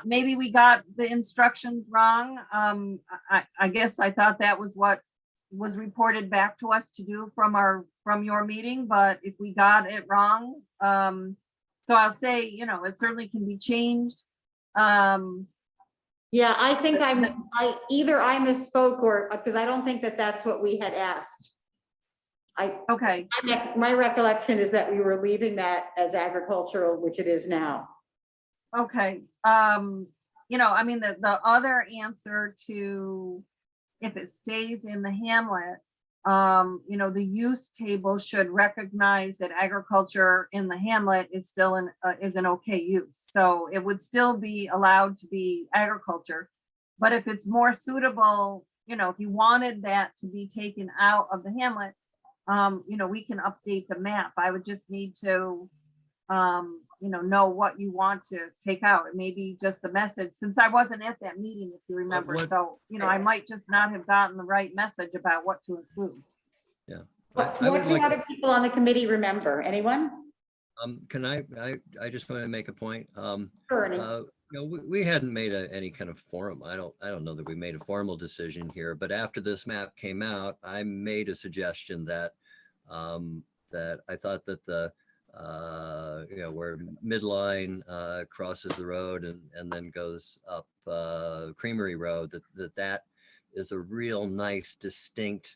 Maybe we got the instructions wrong. I guess I thought that was what was reported back to us to do from your meeting, but if we got it wrong, so I'll say, it certainly can be changed. Yeah, I think either I misspoke or, because I don't think that that's what we had asked. Okay, My recollection is that we were leaving that as agricultural, which it is now. okay. I mean, the other answer to if it stays in the hamlet, the use table should recognize that agriculture in the hamlet is still is an okay use. So it would still be allowed to be agriculture. But if it's more suitable, if you wanted that to be taken out of the hamlet, we can update the map. I would just need to, know what you want to take out. It may be just the message, since I wasn't at that meeting, if you remember. So, I might just not have gotten the right message about what to include. Yeah. What do other people on the committee remember? Anyone? Can I just want to make a point. Sure. We hadn't made any kind of forum. I don't know that we made a formal decision here, but after this map came out, I made a suggestion that I thought that the where midline crosses the road and then goes up Creamery Road, that is a real nice distinct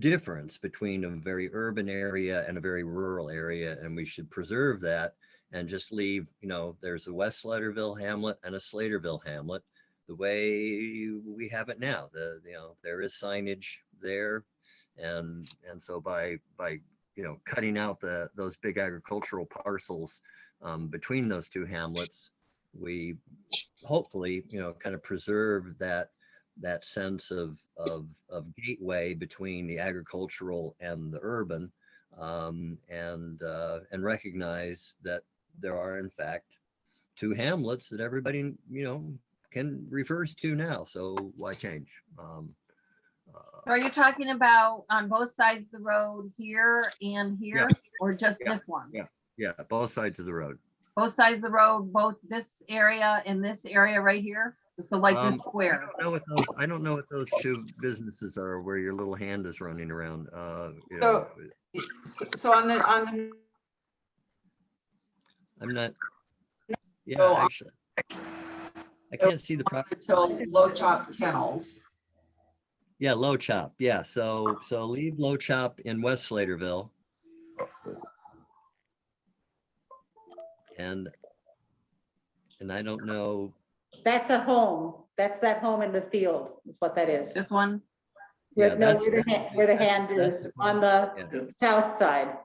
difference between a very urban area and a very rural area, and we should preserve that and just leave, there's a West Sladeville hamlet and a Slaterville hamlet the way we have it now. There is signage there, and so by cutting out those big agricultural parcels between those two hamlets, we hopefully kind of preserve that sense of gateway between the agricultural and the urban, and recognize that there are in fact two hamlets that everybody can refers to now. So why change? Are you talking about on both sides of the road here and here, or just this one? Yeah, both sides of the road. Both sides of the road, both this area and this area right here. So like this square. I don't know what those two businesses are where your little hand is running around. So on the I'm not. Yeah, Oh, actually, I can't see the property. Low Chop Kennels. Yeah, Low Chop. Yeah, so leave Low Chop in West Slaterville. And I don't know. That's a home. That's that home in the field is what that is. This one? Yeah, Where the hand is on the south side. On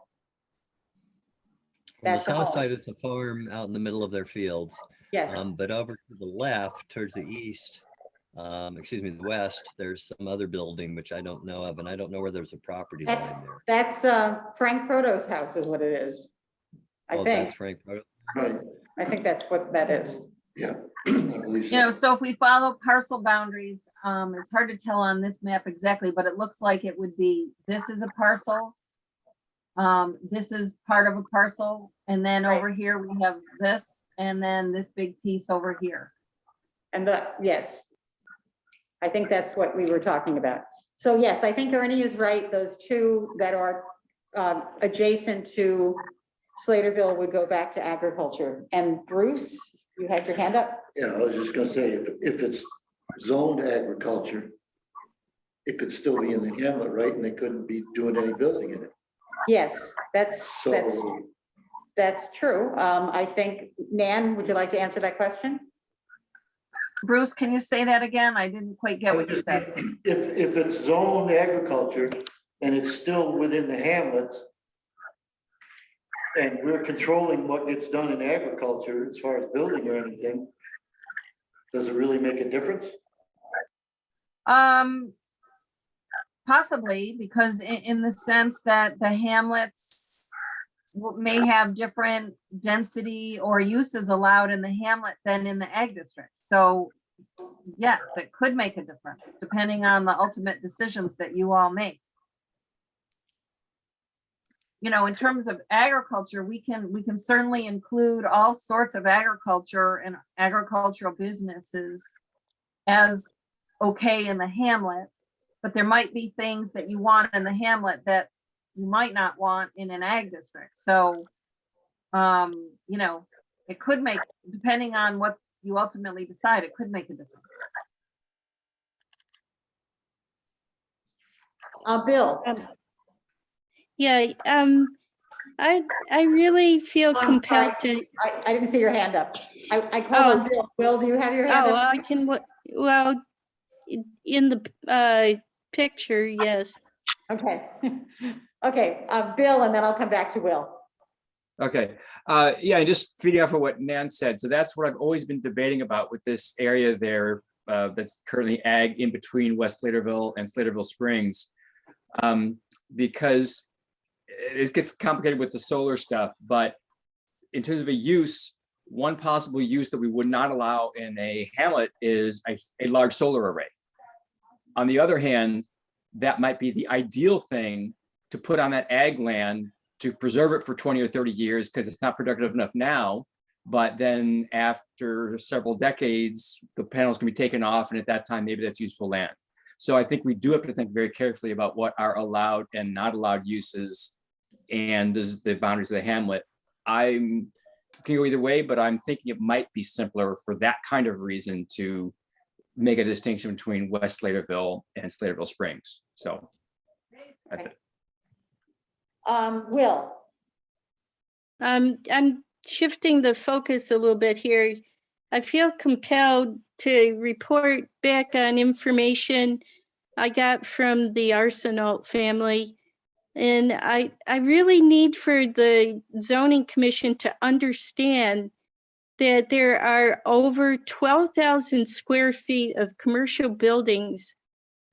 the That's a south home. side, it's a farm out in the middle of their fields. Yes, But over to the left, towards the east, the west, there's some other building which I don't know of, and I don't know where there's a property line there. that's Frank Proto's house is what it is. I think. That's Frank. Right, I think that's what that is. yeah. I believe so. So if we follow parcel boundaries, it's hard to tell on this map exactly, but it looks like it would be, this is a parcel. This is part of a parcel. And then Right. over here, we have this, and then this big piece over here. And yes. I think that's what we were talking about. So yes, I think Ernie is right. Those two that are adjacent to Slaterville would go back to agriculture. And Bruce, you had your hand up? Yeah, I was just gonna say, if it's zoned agriculture, it could still be in the hamlet, right? And they couldn't be doing any building in it. Yes, that's true. I think, Nan, would you like to answer that question? Bruce, can you say that again? I didn't quite get what you said. If it's zoned agriculture and it's still within the hamlets, and we're controlling what gets done in agriculture as far as building or anything, does it really make a difference? Possibly, because in the sense that the hamlets may have different density or uses allowed in the hamlet than in the ag district. So yes, it could make a difference depending on the ultimate decisions that you all make. you know, in terms of agriculture, we can certainly include all sorts of agriculture and agricultural businesses as okay in the hamlet, but there might be things that you want in the hamlet that you might not want in an ag district. So, you know, it could make, depending on what you ultimately decide, it could make a difference. Bill, Yeah, I really feel I'm compelled sorry. to, I didn't see your hand up. I called on Bill. Bill, do you have your hand oh, up? I can, well, in the picture, yes. Okay. Okay, Bill, and then I'll come back to Will. Okay, yeah, just feeding off of what Nan said. So that's what I've always been debating about with this area there that's currently ag in between West Slaterville and Slaterville Springs. Because it gets complicated with the solar stuff, but in terms of a use, one possible use that we would not allow in a hamlet is a large solar array. On the other hand, that might be the ideal thing to put on that ag land to preserve it for 20 or 30 years because it's not productive enough now. But then after several decades, the panels can be taken off, and at that time, maybe that's useful land. So I think we do have to think very carefully about what are allowed and not allowed uses, and this is the boundaries of the hamlet. I'm can go either way, but I'm thinking it might be simpler for that kind of reason to make a distinction between West Slaterville and Slaterville Springs. So that's it. Will, I'm shifting the focus a little bit here. I feel compelled to report back on information I got from the Arsenault family. And I really need for the zoning commission to understand that there are over 12,000 square feet of commercial buildings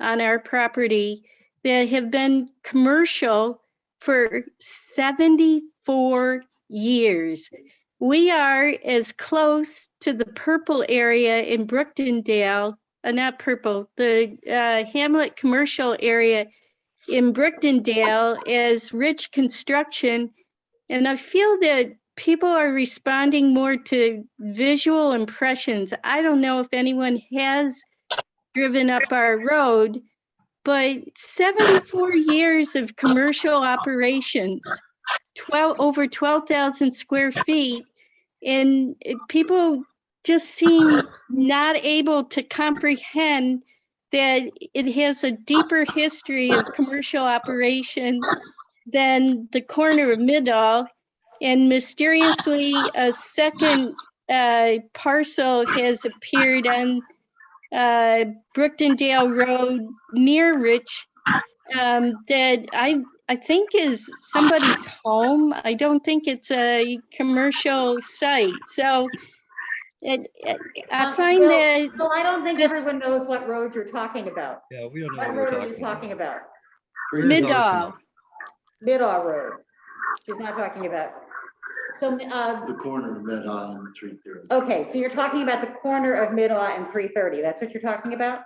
on our property that have been commercial for 74 years. We are as close to the purple area in Brooktondale, not purple, the Hamlet commercial area in Brooktondale as Rich Construction. And I feel that people are responding more to visual impressions. I don't know if anyone has driven up our road, but 74 years of commercial operations, over 12,000 square feet, and people just seem not able to comprehend that it has a deeper history of commercial operation than the corner of Middle, and mysteriously a second parcel has appeared on Brooktondale Road near Rich that I think is somebody's home. I don't think it's a commercial site. So I find Bill, that no, I don't think this- everyone knows what road you're talking about. Yeah, we don't know What what we're road are you talking about? Middle. Middle Road. She's not talking about. So, The corner of Mid and 330. okay, so you're talking about the corner of Middle and 330. That's what you're talking about?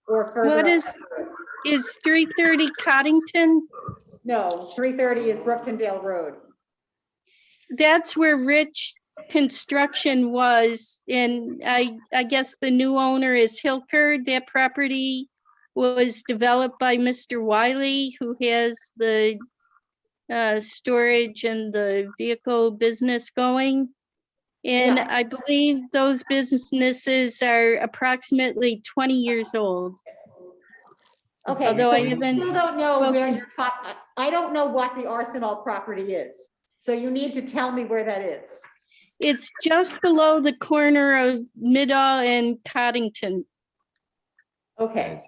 Or further What up? is 330 Coddington? No, 330 is Brooktondale Road. That's where Rich Construction was, and I guess the new owner is Hilker. That property was developed by Mr. Wiley, who has the storage and the vehicle business going. And Yeah. I believe those businesses are approximately 20 years old. Okay, Although so I you haven't still don't know where spoken- you're talking. I don't know what the Arsenal property is. So you need to tell me where that is. It's just below the corner of Middle and Coddington. Okay.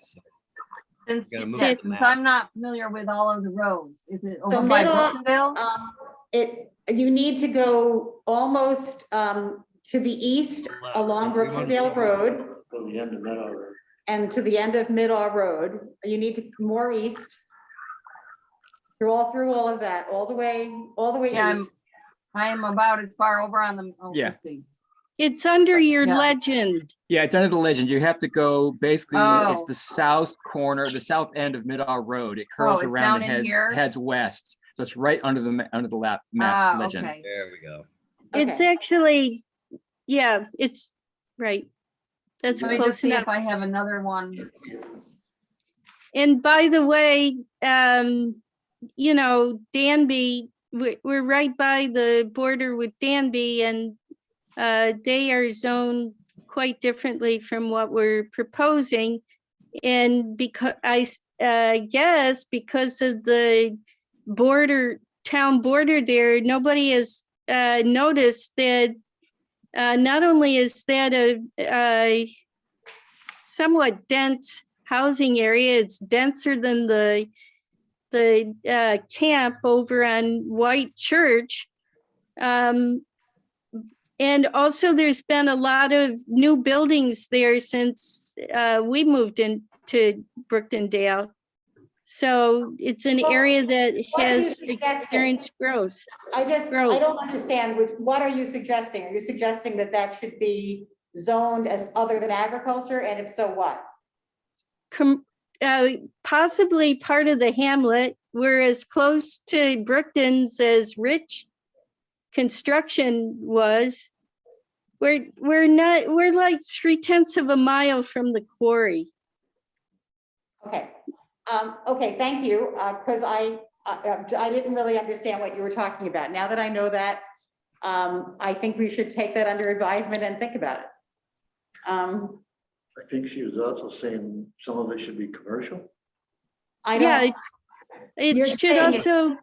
Since, Gotta move yeah, the since map. I'm not familiar with all of the roads, is it So over by Middle- Brooksonville? You need to go almost to the east along Brooksdale Road Go to the end of Meadow Road. and to the end of Middle Road. You need to more east. Through all of that, all the way Yeah, east. I am about as far over on the, oh, Yeah. let's see. It's under your Yeah. legend. Yeah, it's under the legend. You have to go, basically, it's Oh. the south corner, the south end of Middle Road. It curls it's around down and in here? heads west. So it's right under the map Ah, legend. okay. There we go. It's Okay. actually, yeah, it's right. That's Let me just close see enough. if I have another one. And by the way, you know, Danby, we're right by the border with Danby, and they are zoned quite differently from what we're proposing. And because guess because of the town border there, nobody has noticed that not only is that a somewhat dense housing area, it's denser than the camp over on White Church. And also there's been a lot of new buildings there since we moved into Brooktondale. So it's an Well, area that what are you has suggesting? experienced growth. I Growth. don't understand, what are you suggesting? Are you suggesting that that should be zoned as other than agriculture, and if so, what? Possibly part of the hamlet. We're as close to Brookton's as Rich Construction was. We're like 3/10 of a mile from the quarry. Okay, okay, thank you, because I didn't really understand what you were talking about. Now that I know that, I think we should take that under advisement and think about it. I think she was also saying some of it should be commercial. I Yeah, don't, it You're should saying also,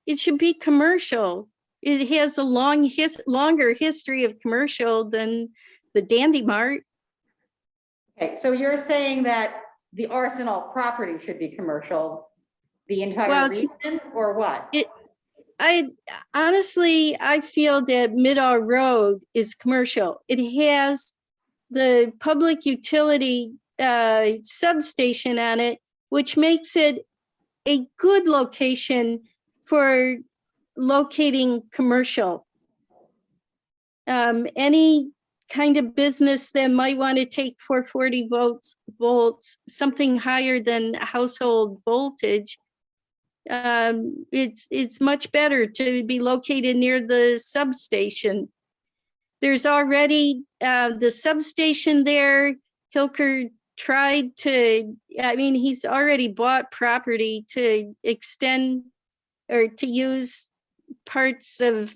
it should be commercial. It has a longer history of commercial than the Dandy Mart. okay, so you're saying that the Arsenal property should be commercial, the entire Well, it's- region, or what? I honestly, I feel that Middle Road is commercial. It has the public utility substation on it, which makes it a good location for locating commercial. Any kind of business that might want to take 440 volts, something higher than household voltage, it's much better to be located near the substation. There's already the substation there. Hilker tried to, I mean, he's already bought property to extend or to use parts of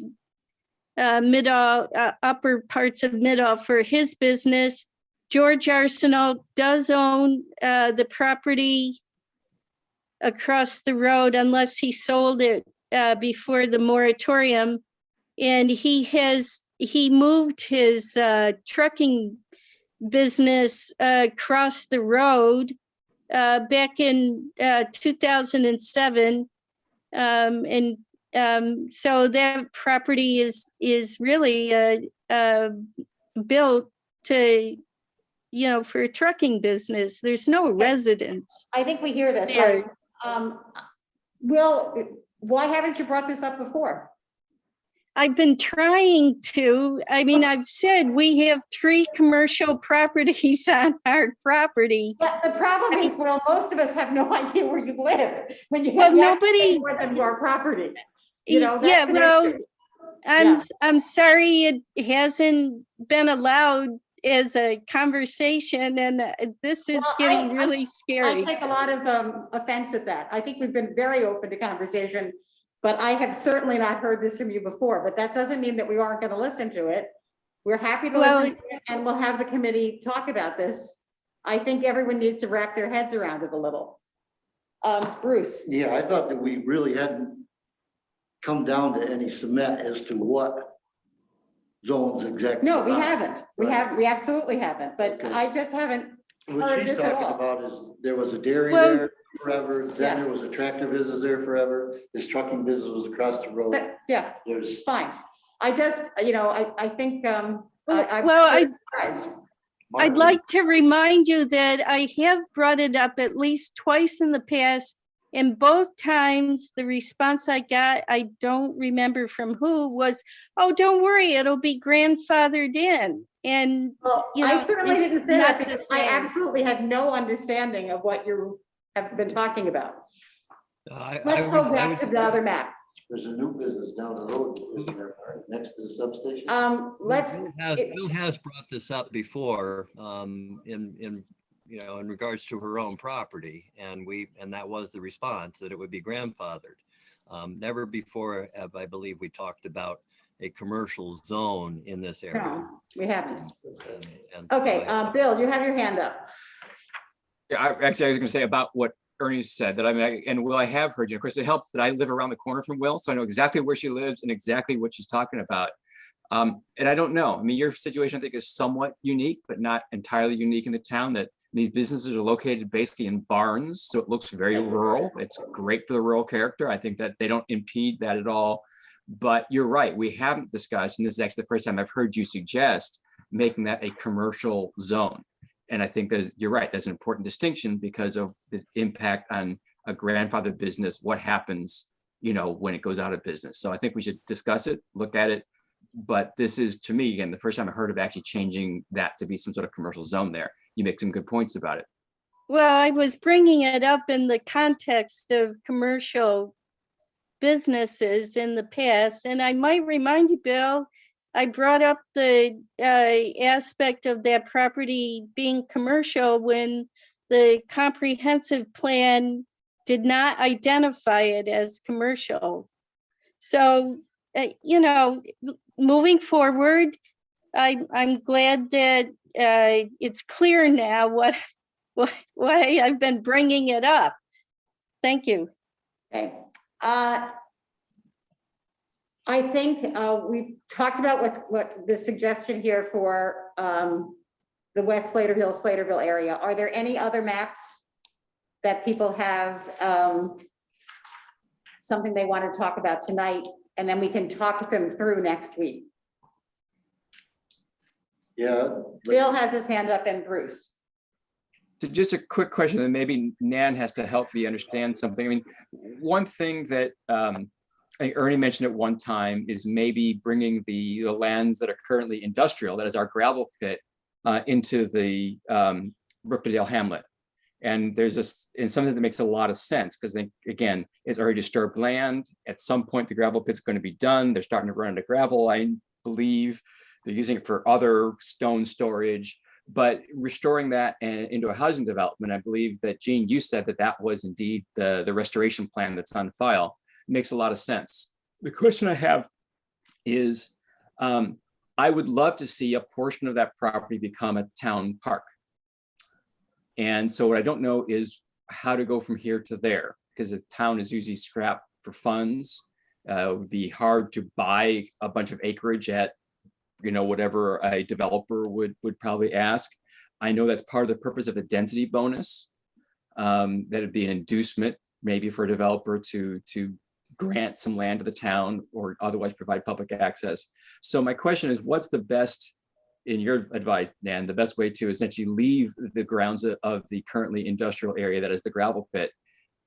upper parts of Middle for his business. George Arsenal does own the property across the road unless he sold it before the moratorium. And he moved his trucking business across the road back in 2007. So that property is really built to, you know, for a trucking business. There's no residence I think we hear this, there. like, Will, why haven't you brought this up before? I've been trying to, I mean, I've said we have 3 commercial properties on our property. But the problem is, well, most of us have no idea where you live. When you Well, have nobody- more than more property. You know, Yeah, that's an well, issue. Yeah. I'm sorry it hasn't been allowed as a conversation, and this is Well, getting I really I scary. take a lot of offense at that. I think we've been very open to conversation, but I have certainly not heard this from you before, but that doesn't mean that we aren't going to listen to it. We're happy to Well, listen to it, and we'll have the committee talk about this. I think everyone needs to wrap their heads around it a little. Bruce, Yeah, I thought that we really hadn't come down to any cement as to what zones exactly. no, we are. haven't. Right. We absolutely haven't, but Okay. I just haven't. What heard she's this at talking all. about is there was a dairy Well- there forever, then Yeah. there was a tractor business there forever, this trucking business was across the road. But, yeah, There's. fine. I just, you know, I think, I'm Well, surprised. I'd like to remind you that I have brought it up at least twice in the past, and both times the response I got, I don't remember from who, was, oh, don't worry, it'll be grandfathered in. And Well, you I know, certainly it's didn't say not that the because I same. absolutely had no understanding of what you have been talking about. Let's go back to the other map. There's a new business down the road, isn't there, next to the substation. Let's, Bill has brought this up before, in, you know, in regards to her own property, and that was the response, that it would be grandfathered. Never before have, I believe, we talked about a commercial zone in this area. no, we haven't. And Okay, so I- Bill, you have your hand up. Yeah, I was gonna say about what Ernie said, that I mean, and Will, I have heard you. Of course, it helps that I live around the corner from Will, so I know exactly where she lives and exactly what she's talking about. And I don't know, I mean, your situation, I think, is somewhat unique, but not entirely unique in the town, that these businesses are located basically in barns, so it looks very rural. It's great for the rural character. I think that they don't impede that at all. But you're right, we haven't discussed, and this is actually the first time I've heard you suggest making that a commercial zone. And I think that you're right, that's an important distinction because of the impact on a grandfather business, what happens, you know, when it goes out of business. So I think we should discuss it, look at it. But this is, to me, again, the first time I heard of actually changing that to be some sort of commercial zone there. You make some good points about it. Well, I was bringing it up in the context of commercial businesses in the past, and I might remind you, Bill, I brought up the aspect of that property being commercial when the comprehensive plan did not identify it as commercial. So, you know, moving forward, I'm glad that it's clear now why I've been bringing it up. Thank you. Okay. I think we've talked about what the suggestion here for the West Sladeville area. Are there any other maps that people have something they want to talk about tonight? And then we can talk them through next week. Yeah. Bill has his hand up and Bruce. So just a quick question, and maybe Nan has to help me understand something. I mean, one thing that I think Ernie mentioned at one time is maybe bringing the lands that are currently industrial, that is our gravel pit, into the Brookendale Hamlet. And there's this, in some sense, that makes a lot of sense because they, again, it's already disturbed land. At some point, the gravel pit's going to be done. They're starting to run into gravel, I believe. They're using it for other stone storage. But restoring that into a housing development, I believe that, Gene, you said that that was indeed the restoration plan that's on file. Makes a lot of sense. The question I have is, I would love to see a portion of that property become a town park. And so what I don't know is how to go from here to there, because the town is usually scrapped for funds. It would be hard to buy a bunch of acreage at, you know, whatever a developer would probably ask. I know that's part of the purpose of the density bonus. That'd be an inducement maybe for a developer to grant some land to the town or otherwise provide public access. So my question is, what's the best, in your advice, Nan, the best way to essentially leave the grounds of the currently industrial area that is the gravel pit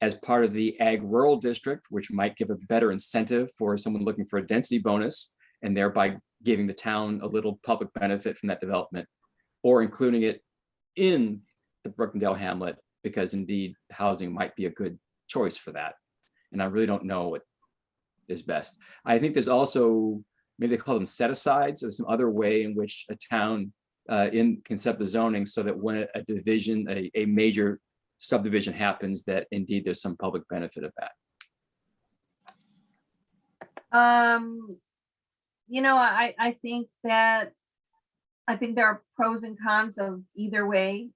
as part of the ag rural district, which might give a better incentive for someone looking for a density bonus and thereby giving the town a little public benefit from that development, or including it in the Brookendale Hamlet, because indeed housing might be a good choice for that. And I really don't know what is best. I think there's also, maybe they call them set-asides, or some other way in which a town can set the zoning so that when a division, a major subdivision happens, that indeed there's some public benefit of that. You know, I think there are pros and cons of either way.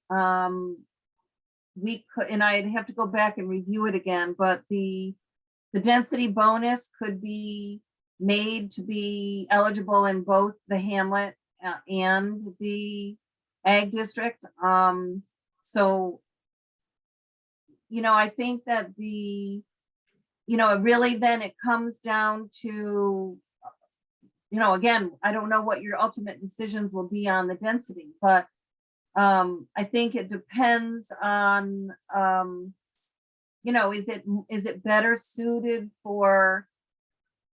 We could, and I'd have to go back and review it again, but the density bonus could be made to be eligible in both the hamlet and the ag district. So, you know, I think that you know, really then it comes down to, you know, again, I don't know what your ultimate decisions will be on the density, but I think it depends on, you know, is it better suited for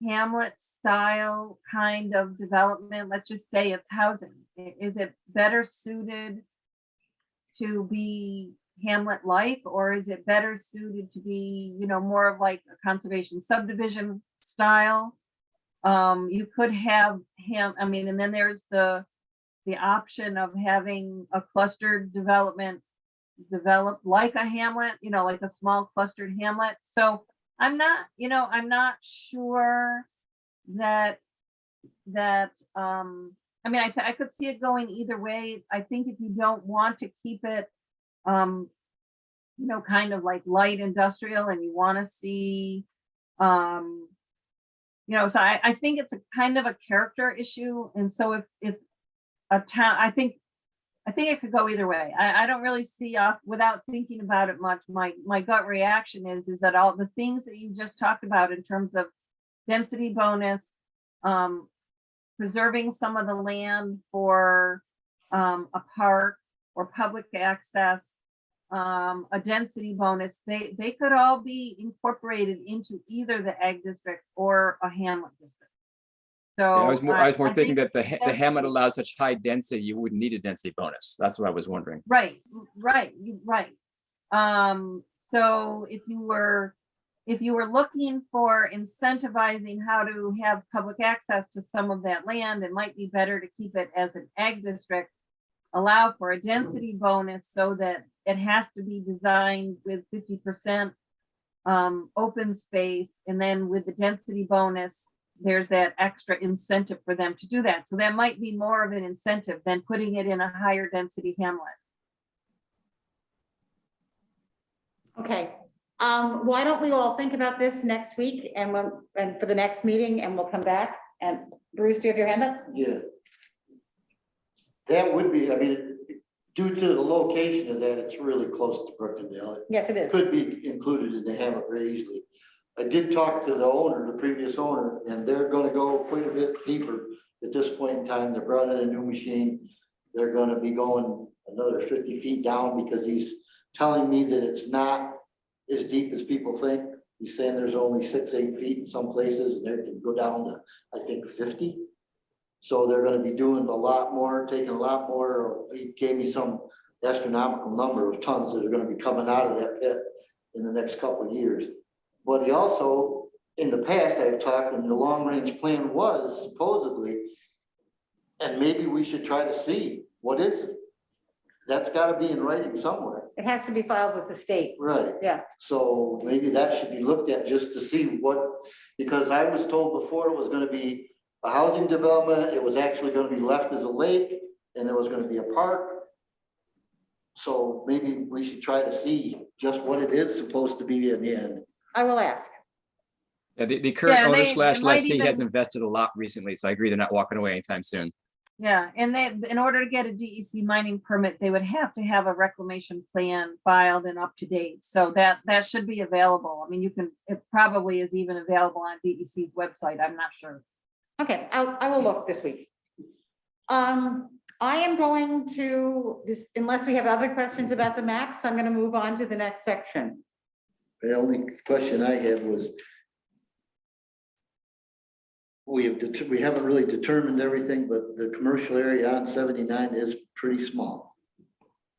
hamlet style kind of development? Let's just say it's housing. Is it better suited to be hamlet-like, or is it better suited to be, you know, more of like a conservation subdivision style? You could have I mean, and then there's the option of having a clustered development developed like a hamlet, you know, like a small clustered hamlet. So I'm not, you know, I'm not sure that I mean, I could see it going either way. I think if you don't want to keep it, you know, kind of like light industrial and you want to see, you know, so I think it's a kind of a character issue. And so if a town, I think it could go either way. I don't really see, without thinking about it much, my gut reaction is that all the things that you just talked about in terms of density bonus, preserving some of the land for a park or public access, a density bonus, they could all be incorporated into either the ag district or a hamlet district. So Yeah, I was more I thinking think that the hamlet allows such high density, you wouldn't need a density bonus. That's what I was wondering. Right. So if you were looking for incentivizing how to have public access to some of that land, it might be better to keep it as an ag district, allow for a density bonus so that it has to be designed with 50% open space. And then with the density bonus, there's that extra incentive for them to do that. So that might be more of an incentive than putting it in a higher density hamlet. Okay, why don't we all think about this next week and for the next meeting, and we'll come back. And Bruce, do you have your hand up? Yeah. That would be, I mean, due to the location of that, it's really close to Brookendale. Yes, it It is. could be included in the hamlet very easily. I did talk to the owner, the previous owner, and they're gonna go quite a bit deeper at this point in time. They're running a new machine. They're gonna be going another 50 feet down because he's telling me that it's not as deep as people think. He's saying there's only 6-8 feet in some places, and they can go down to, I think, 50. So they're gonna be doing a lot more, taking a lot more. He gave me some astronomical number of tons that are gonna be coming out of that pit in the next couple of years. But he also, in the past, I've talked, and the long-range plan was supposedly, and maybe we should try to see what is it. That's gotta be in writing somewhere. It has to be filed with the state. Right. Yeah. So maybe that should be looked at just to see what, because I was told before it was gonna be a housing development, it was actually gonna be left as a lake, and there was gonna be a park. So maybe we should try to see just what it is supposed to be in the end. I will ask. Yeah, the current Yeah, owner they slash might lessee has even- invested a lot recently, so I agree they're not walking away anytime soon. Yeah, and in order to get a DEC mining permit, they would have to have a reclamation plan filed and up to date. So that should be available. I mean, it probably is even available on DEC's website. I'm not sure. Okay, I will look this week. I am going to, unless we have other questions about the maps, I'm gonna move on to the next section. The only question I had was, we haven't really determined everything, but the commercial area on 79 is pretty small.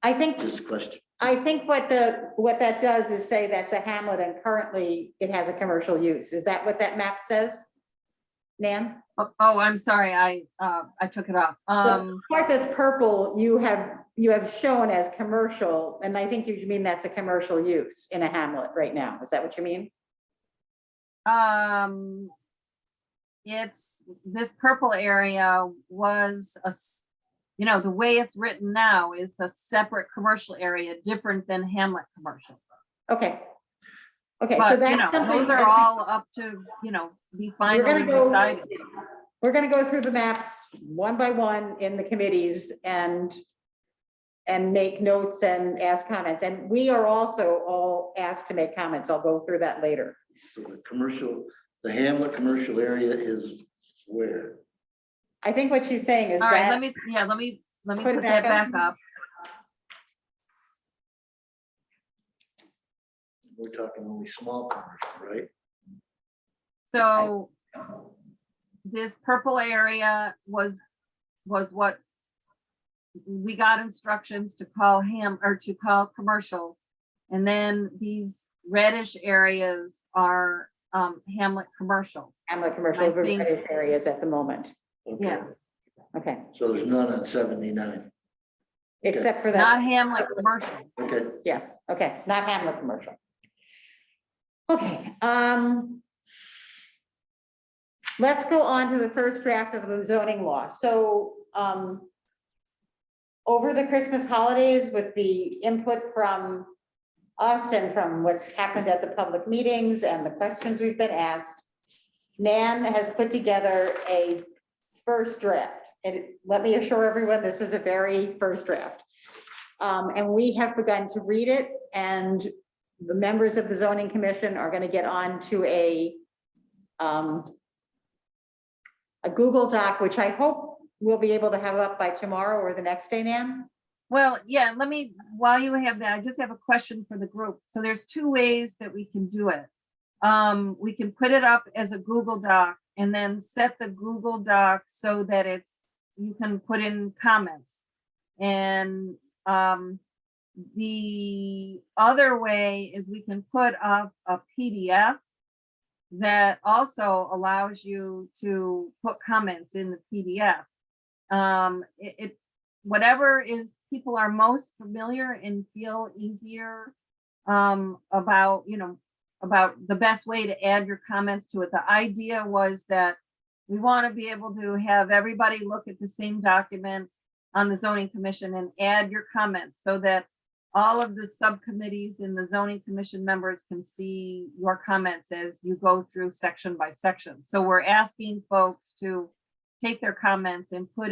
I think Just a question. what that does is say that's a hamlet and currently it has a commercial use. Is that what that map says? Nan? Oh, I'm sorry. I took it off. The part that's purple, you have shown as commercial, and I think you mean that's a commercial use in a hamlet right now. Is that what you mean? It's this purple area was the way it's written now is a separate commercial area, different than hamlet commercial. Okay. Okay, so But, that's something. those are all up to, be finally decided. We're gonna go through the maps one by one in the committees and make notes and ask comments. And we are also all asked to make comments. I'll go through that later. So the hamlet commercial area is where? I think what she's saying is All right, that, let me Put it put that back up. back up. We're talking only small commercial, right? So this purple area was what we got instructions to call to call commercial. And then these reddish areas are Hamlet commercial. Hamlet commercial I think- reddish areas at the moment. Okay. Yeah. Okay, So there's none on 79. except for Not that. Hamlet commercial. Okay, Yeah, okay, not Hamlet commercial. Okay, let's go on to the first draft of the zoning law. So, over the Christmas holidays with the input from us and from what's happened at the public meetings and the questions we've been asked, Nan has put together a first draft. And let me assure everyone, this is a very first draft. And we have begun to read it, and the members of the zoning commission are going to get on to a Google Doc, which I hope we'll be able to have up by tomorrow or the next day, Nan. Well, yeah, while you have that, I just have a question for the group. So there's two ways that we can do it. We can put it up as a Google Doc and then set the Google Doc so that you can put in comments. And the other way is we can put up a PDF that also allows you to put comments in the PDF. Whatever people are most familiar and feel easier about the best way to add your comments to it. The idea was that we want to be able to have everybody look at the same document on the zoning commission and add your comments so that all of the subcommittees and the zoning commission members can see your comments as you go through section by section. So we're asking folks to take their comments and put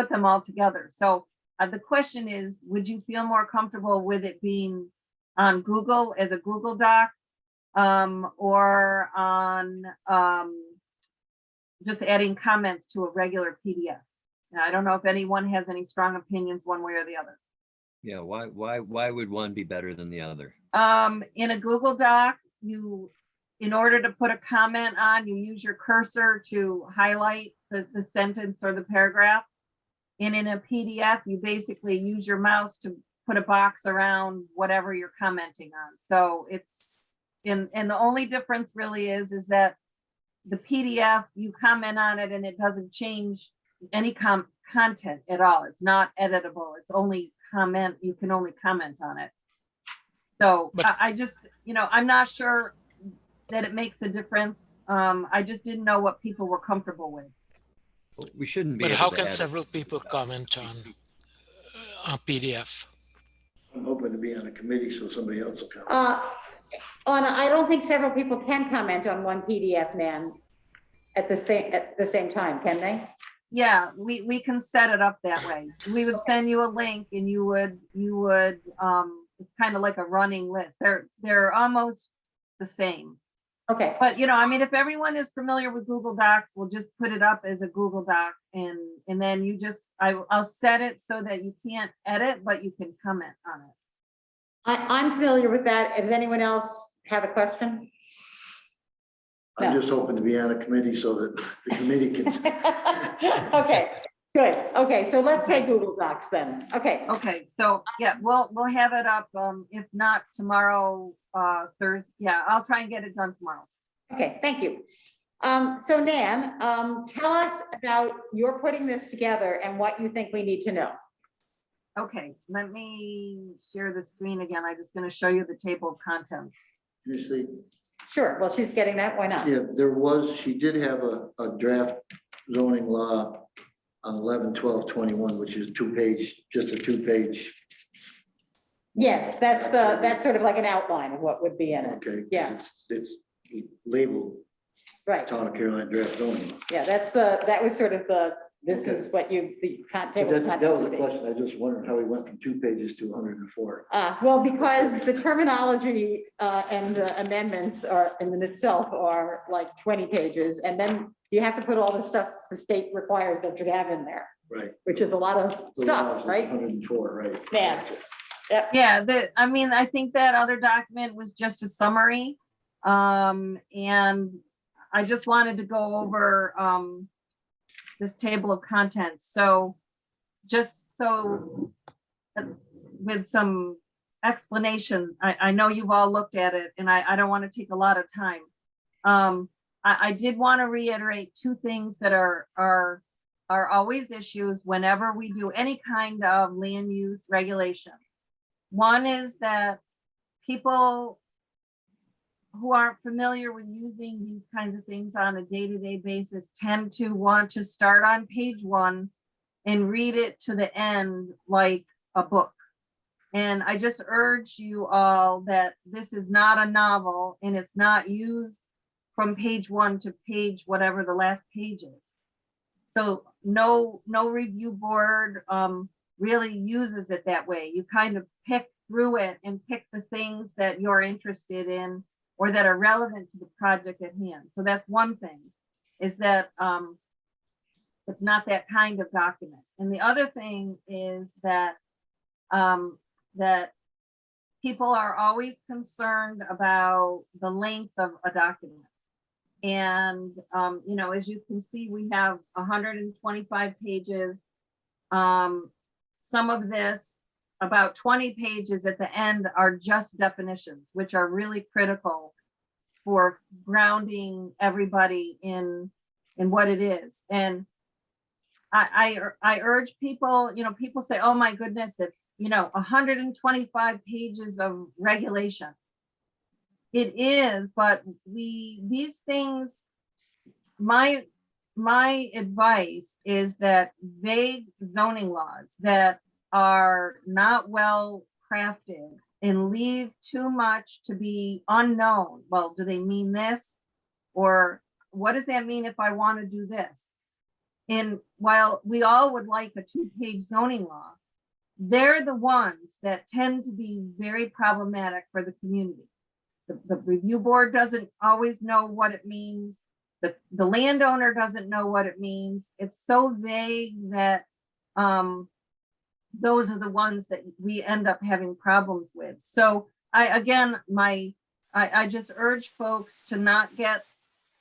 them all together. So the question is, would you feel more comfortable with it being on Google as a Google Doc, or on just adding comments to a regular PDF? Now, I don't know if anyone has any strong opinions one way or the other. Yeah, why would one be better than the other? In a Google Doc, in order to put a comment on, you use your cursor to highlight the sentence or the paragraph. And in a PDF, you basically use your mouse to put a box around whatever you're commenting on. So and the only difference really is that the PDF, you comment on it and it doesn't change any content at all. It's not editable. It's only comment. You can only comment on it. So I just, I'm not sure that it makes a difference. I just didn't know what people were comfortable with. We shouldn't be. But able how to can edit several this. people comment on a PDF? I'm hoping to be on a committee so somebody else will come. I don't think several people can comment on one PDF, Nan, at the same time, can they? Yeah, we can set it up that way. We would send you a link and you would, it's kind of like a running list. They're almost the same. Okay, But, if everyone is familiar with Google Docs, we'll just put it up as a Google Doc and then I'll set it so that you can't edit, but you can comment on it. I'm familiar with that. Does anyone else have a question? I'm No. just hoping to be on a committee so that the committee can. Okay, good. Okay, so let's say Google Docs then. Okay, Okay, so yeah, we'll have it up. If not tomorrow, Thursday. Yeah, I'll try and get it done tomorrow. okay, thank you. So Nan, tell us about your putting this together and what you think we need to know. Okay, let me share the screen again. I'm just going to show you the table of contents. You see, Sure, well, she's getting that. Why not? yeah, she did have a draft zoning law on 11/12/21, which is just a two-page. Yes, that's sort of like an outline of what would be in it. Okay. Yeah. It's labeled Right, Town of Caroline draft zoning. law. yeah, that was sort of this Okay. is what the But table of that contents was would a be. question. I just wondered how he went from 2 pages to 104. Well, because the terminology and the amendments in itself are like 20 pages, and then you have to put all the stuff the state requires that you have in there, Right. which is a lot of The law stuff, is right? 104, right. Yeah. Yeah, I think that other document was just a summary. And I just wanted to go over this table of contents. So just so with some explanation, I know you've all looked at it and I don't want to take a lot of time. I did want to reiterate two things that are always issues whenever we do any kind of land use regulation. One is that people who aren't familiar with using these kinds of things on a day-to-day basis tend to want to start on page 1 and read it to the end like a book. And I just urge you all that this is not a novel and it's not used from page 1 to page whatever the last page is. So no review board really uses it that way. You kind of pick through it and pick the things that you're interested in or that are relevant to the project at hand. So that's one thing, is that it's not that kind of document. And the other thing is that that people are always concerned about the length of a document. And, you know, as you can see, we have 125 pages. Some of this, about 20 pages at the end, are just definitions, which are really critical for grounding everybody in what it is. And I urge people, you know, people say, oh my goodness, it's, you know, 125 pages of regulation. It is, but these things, my advice is that vague zoning laws that are not well crafted and leave too much to be unknown. Well, do they mean this? Or what does that mean if I want to do this? And while we all would like a 2-page zoning law, they're the ones that tend to be very problematic for the community. The review board doesn't always know what it means. The landowner doesn't know what it means. It's so vague that those are the ones that we end up having problems with. So I just urge folks to not get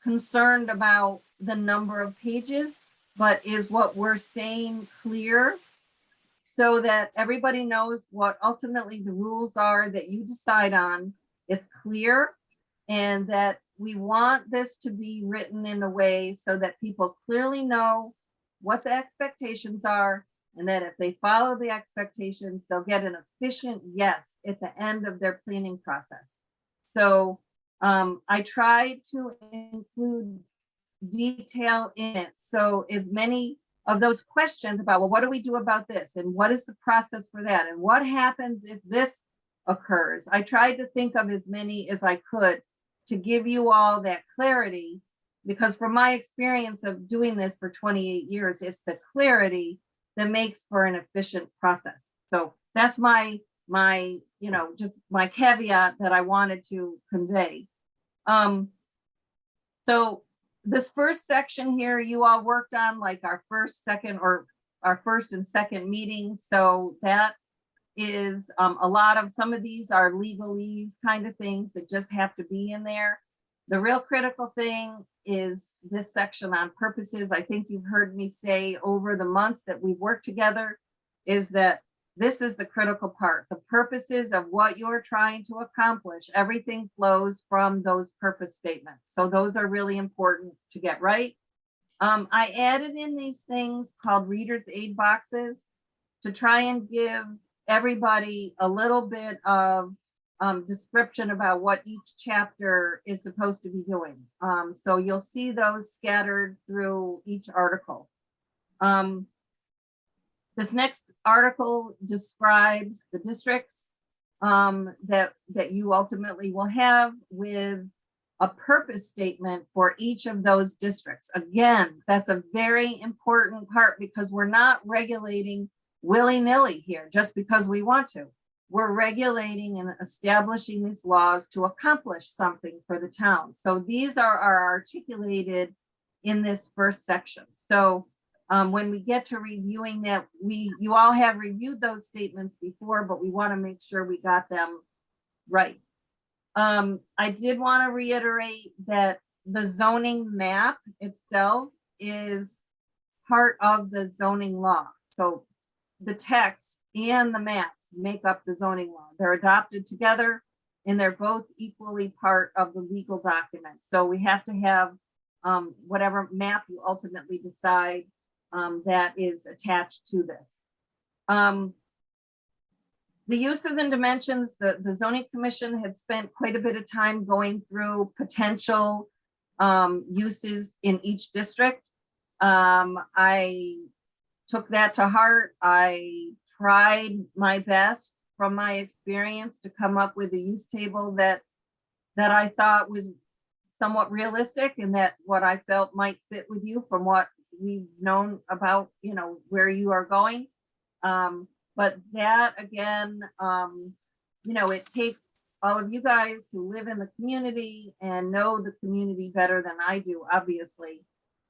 concerned about the number of pages, but is what we're saying clear so that everybody knows what ultimately the rules are that you decide on. It's clear, and that we want this to be written in a way so that people clearly know what the expectations are, and that if they follow the expectations, they'll get an efficient yes at the end of their planning process. So I try to include detail in it. So as many of those questions about, well, what do we do about this? And what is the process for that? And what happens if this occurs? I tried to think of as many as I could to give you all that clarity, because from my experience of doing this for 28 years, it's the clarity that makes for an efficient process. So that's my you know, just my caveat that I wanted to convey. So this first section here, you all worked on like our first and second meeting. So that is a lot of, some of these are legalese kind of things that just have to be in there. The real critical thing is this section on purposes. I think you've heard me say over the months that we've worked together is that this is the critical part. The purposes of what you're trying to accomplish, everything flows from those purpose statements. So those are really important to get right. I added in these things called reader's aid boxes to try and give everybody a little bit of description about what each chapter is supposed to be doing. So you'll see those scattered through each article. This next article describes the districts that you ultimately will have, with a purpose statement for each of those districts. Again, that's a very important part, because we're not regulating willy-nilly here just because we want to. We're regulating and establishing these laws to accomplish something for the town. So these are articulated in this first section. So when we get to reviewing that, you all have reviewed those statements before, but we want to make sure we got them right. I did want to reiterate that the zoning map itself is part of the zoning law. So the text and the maps make up the zoning law. They're adopted together and they're both equally part of the legal document. So we have to have whatever map you ultimately decide that is attached to this. The uses and dimensions, the zoning commission had spent quite a bit of time going through potential uses in each district. I took that to heart. I tried my best from my experience to come up with a use table that I thought was somewhat realistic and that what I felt might fit with you from what we've known about, you know, where you are going. But that again, you know, it takes all of you guys who live in the community and know the community better than I do, obviously.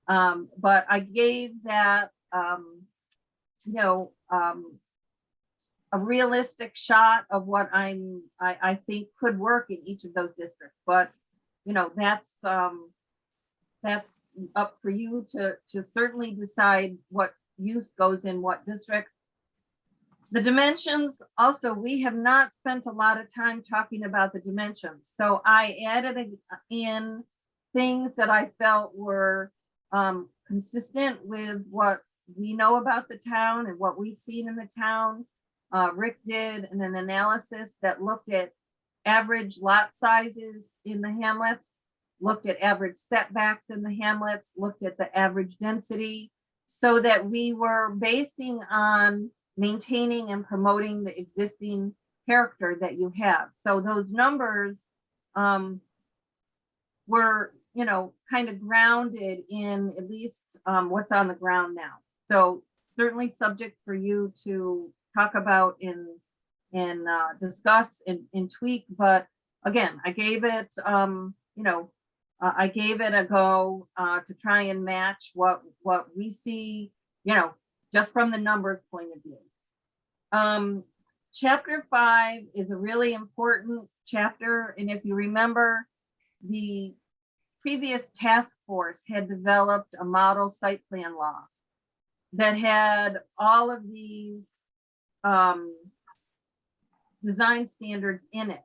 But I gave that, you know, a realistic shot of what I think could work in each of those districts. But, you know, that's up for you to certainly decide what use goes in what districts. The dimensions, also, we have not spent a lot of time talking about the dimensions. So I added in things that I felt were consistent with what we know about the town and what we've seen in the town. Rick did an analysis that looked at average lot sizes in the hamlets, looked at average setbacks in the hamlets, looked at the average density, so that we were basing on maintaining and promoting the existing character that you have. So those numbers were, you know, kind of grounded in at least what's on the ground now. So certainly subject for you to talk about and discuss and tweak. But again, I gave it, you know, I gave it a go to try and match what we see, you know, just from the numbers point of view. Chapter 5 is a really important chapter. And if you remember, the previous task force had developed a model site plan law that had all of these design standards in it.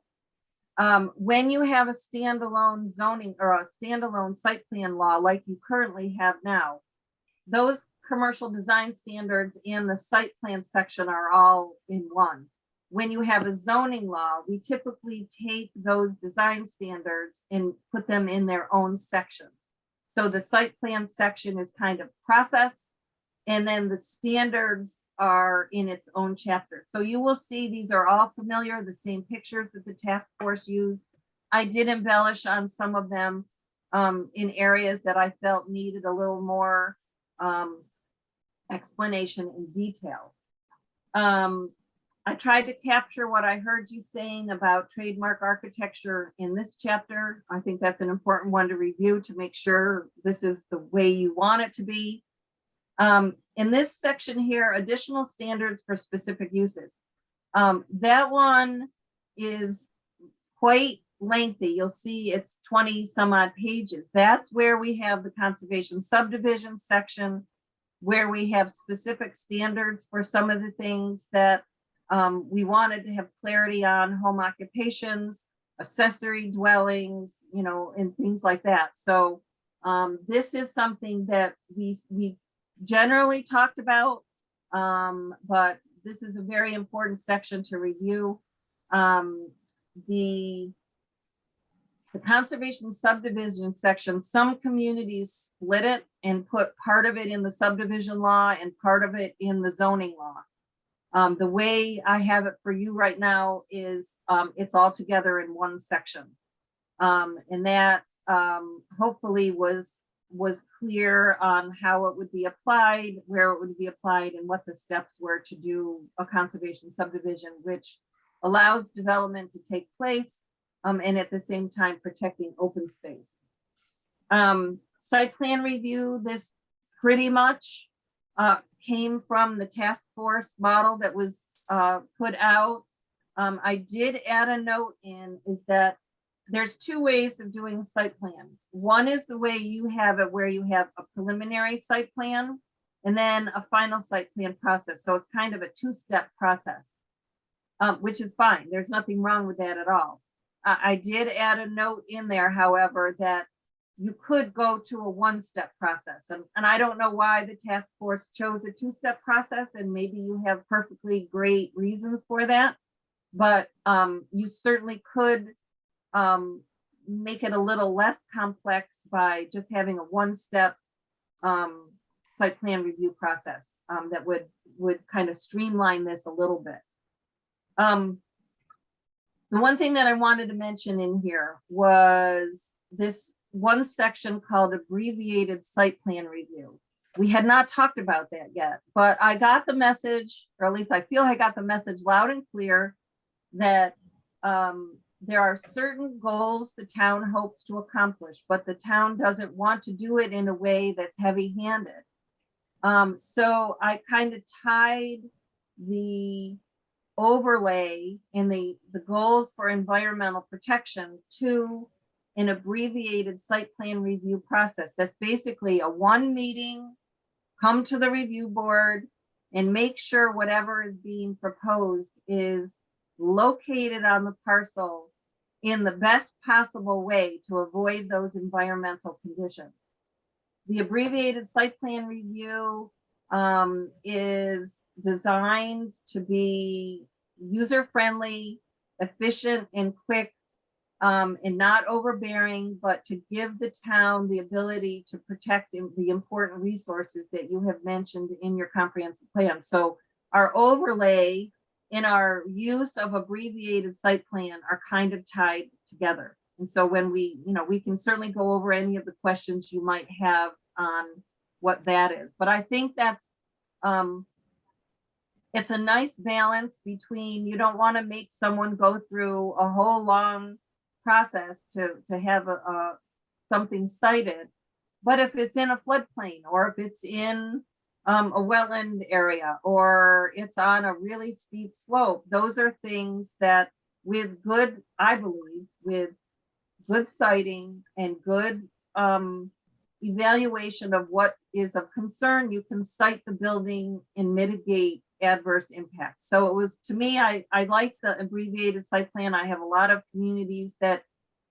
When you have a standalone zoning or a standalone site plan law like you currently have now, those commercial design standards in the site plan section are all in one. When you have a zoning law, we typically take those design standards and put them in their own section. So the site plan section is kind of process, and then the standards are in its own chapter. So you will see these are all familiar, the same pictures that the task force used. I did embellish on some of them in areas that I felt needed a little more explanation and detail. I tried to capture what I heard you saying about trademark architecture in this chapter. I think that's an important one to review to make sure this is the way you want it to be. In this section here, additional standards for specific uses. That one is quite lengthy. You'll see it's 20 some odd pages. That's where we have the conservation subdivision section, where we have specific standards for some of the things that we wanted to have clarity on: home occupations, accessory dwellings, you know, and things like that. So this is something that we generally talked about, but this is a very important section to review. The conservation subdivision section, some communities split it and put part of it in the subdivision law and part of it in the zoning law. The way I have it for you right now is it's all together in one section. And that hopefully was clear on how it would be applied, where it would be applied, and what the steps were to do a conservation subdivision, which allows development to take place and at the same time protecting open space. Site plan review, this pretty much came from the task force model that was put out. I did add a note in, is that there's two ways of doing a site plan. One is the way you have it, where you have a preliminary site plan, and then a final site plan process. So it's kind of a two-step process, which is fine. There's nothing wrong with that at all. I did add a note in there, however, that you could go to a one-step process. And I don't know why the task force chose a two-step process, and maybe you have perfectly great reasons for that. But you certainly could make it a little less complex by just having a one-step site plan review process that would kind of streamline this a little bit. The one thing that I wanted to mention in here was this one section called abbreviated site plan review. We had not talked about that yet, but I got the message, or at least I feel I got the message loud and clear, that there are certain goals the town hopes to accomplish, but the town doesn't want to do it in a way that's heavy-handed. So I kind of tied the overlay in the goals for environmental protection to an abbreviated site plan review process. That's basically a one meeting, come to the review board and make sure whatever is being proposed is located on the parcel in the best possible way to avoid those environmental conditions. The abbreviated site plan review is designed to be user-friendly, efficient, and quick, and not overbearing, but to give the town the ability to protect the important resources that you have mentioned in your comprehensive plan. So our overlay and our use of abbreviated site plan are kind of tied together. And so when we can certainly go over any of the questions you might have on what that is. But I think that's, it's a nice balance between, you don't want to make someone go through a whole long process to have something cited. But if it's in a floodplain, or if it's in a wetland area, or it's on a really steep slope, those are things that with good, I believe, with good citing and good evaluation of what is of concern, you can cite the building and mitigate adverse impact. So it was, to me, I like the abbreviated site plan. I have a lot of communities that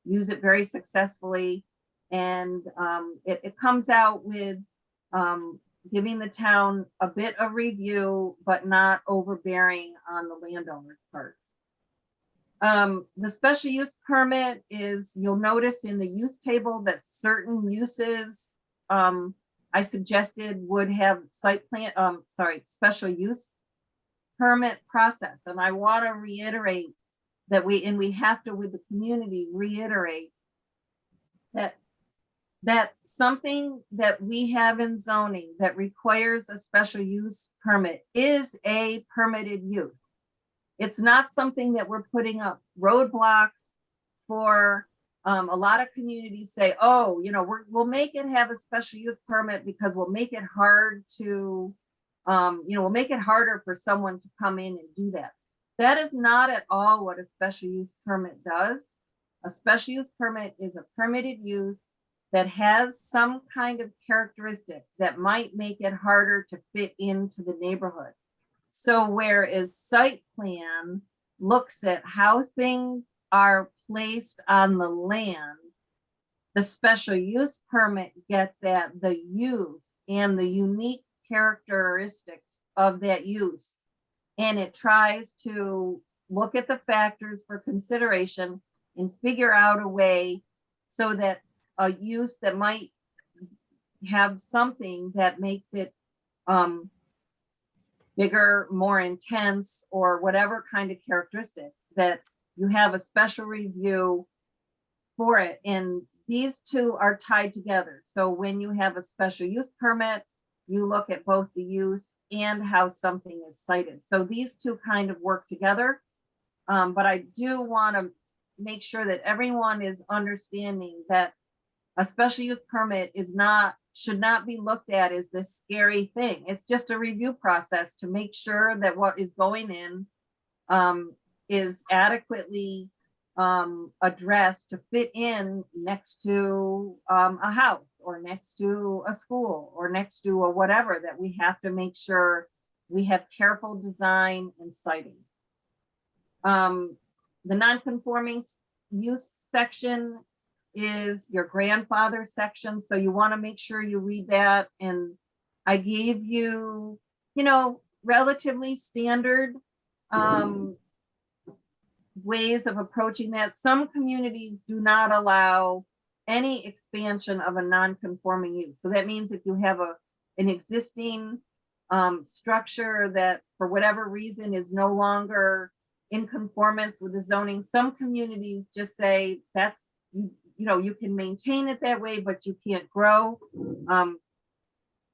use it very successfully, and it comes out with giving the town a bit of review, but not overbearing on the landowner's part. The special use permit is, you'll notice in the use table that certain uses I suggested would have special use permit process. And I want to reiterate that we have to, with the community, reiterate that something that we have in zoning that requires a special use permit is a permitted use. It's not something that we're putting up roadblocks for. A lot of communities say, oh, we'll make it have a special use permit because we'll make it hard to, we'll make it harder for someone to come in and do that. That is not at all what a special use permit does. A special use permit is a permitted use that has some kind of characteristic that might make it harder to fit into the neighborhood. So whereas site plan looks at how things are placed on the land, the special use permit gets at the use and the unique characteristics of that use. And it tries to look at the factors for consideration and figure out a way so that a use that might have something that makes it bigger, more intense, or whatever kind of characteristic, that you have a special review for it. And these two are tied together. So when you have a special use permit, you look at both the use and how something is cited. So these two kind of work together. But I do want to make sure that everyone is understanding that a special use permit should not be looked at as this scary thing. It's just a review process to make sure that what is going in is adequately addressed to fit in next to a house or next to a school or next to a whatever, that we have to make sure we have careful design and siting. The non-conforming use section is your grandfather section, so you want to make sure you read that. And I gave you, you know, relatively standard ways of approaching that. Some communities do not allow any expansion of a non-conforming use. So that means if you have an existing structure that for whatever reason is no longer in conformance with the zoning, some communities just say that's, you know, you can maintain it that way, but you can't grow.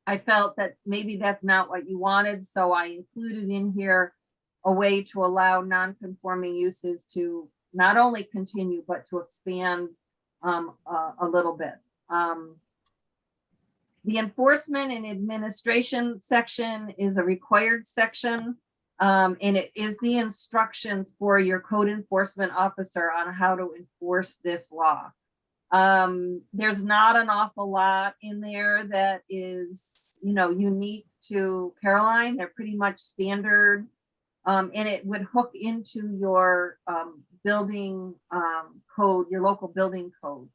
I felt that maybe that's not what you wanted, so I included in here a way to allow non-conforming uses to not only continue, but to expand a little bit. The enforcement and administration section is a required section, and it is the instructions for your code enforcement officer on how to enforce this law. There's not an awful lot in there that is, you know, unique to Caroline. They're pretty much standard. And it would hook into your building code, your local building code.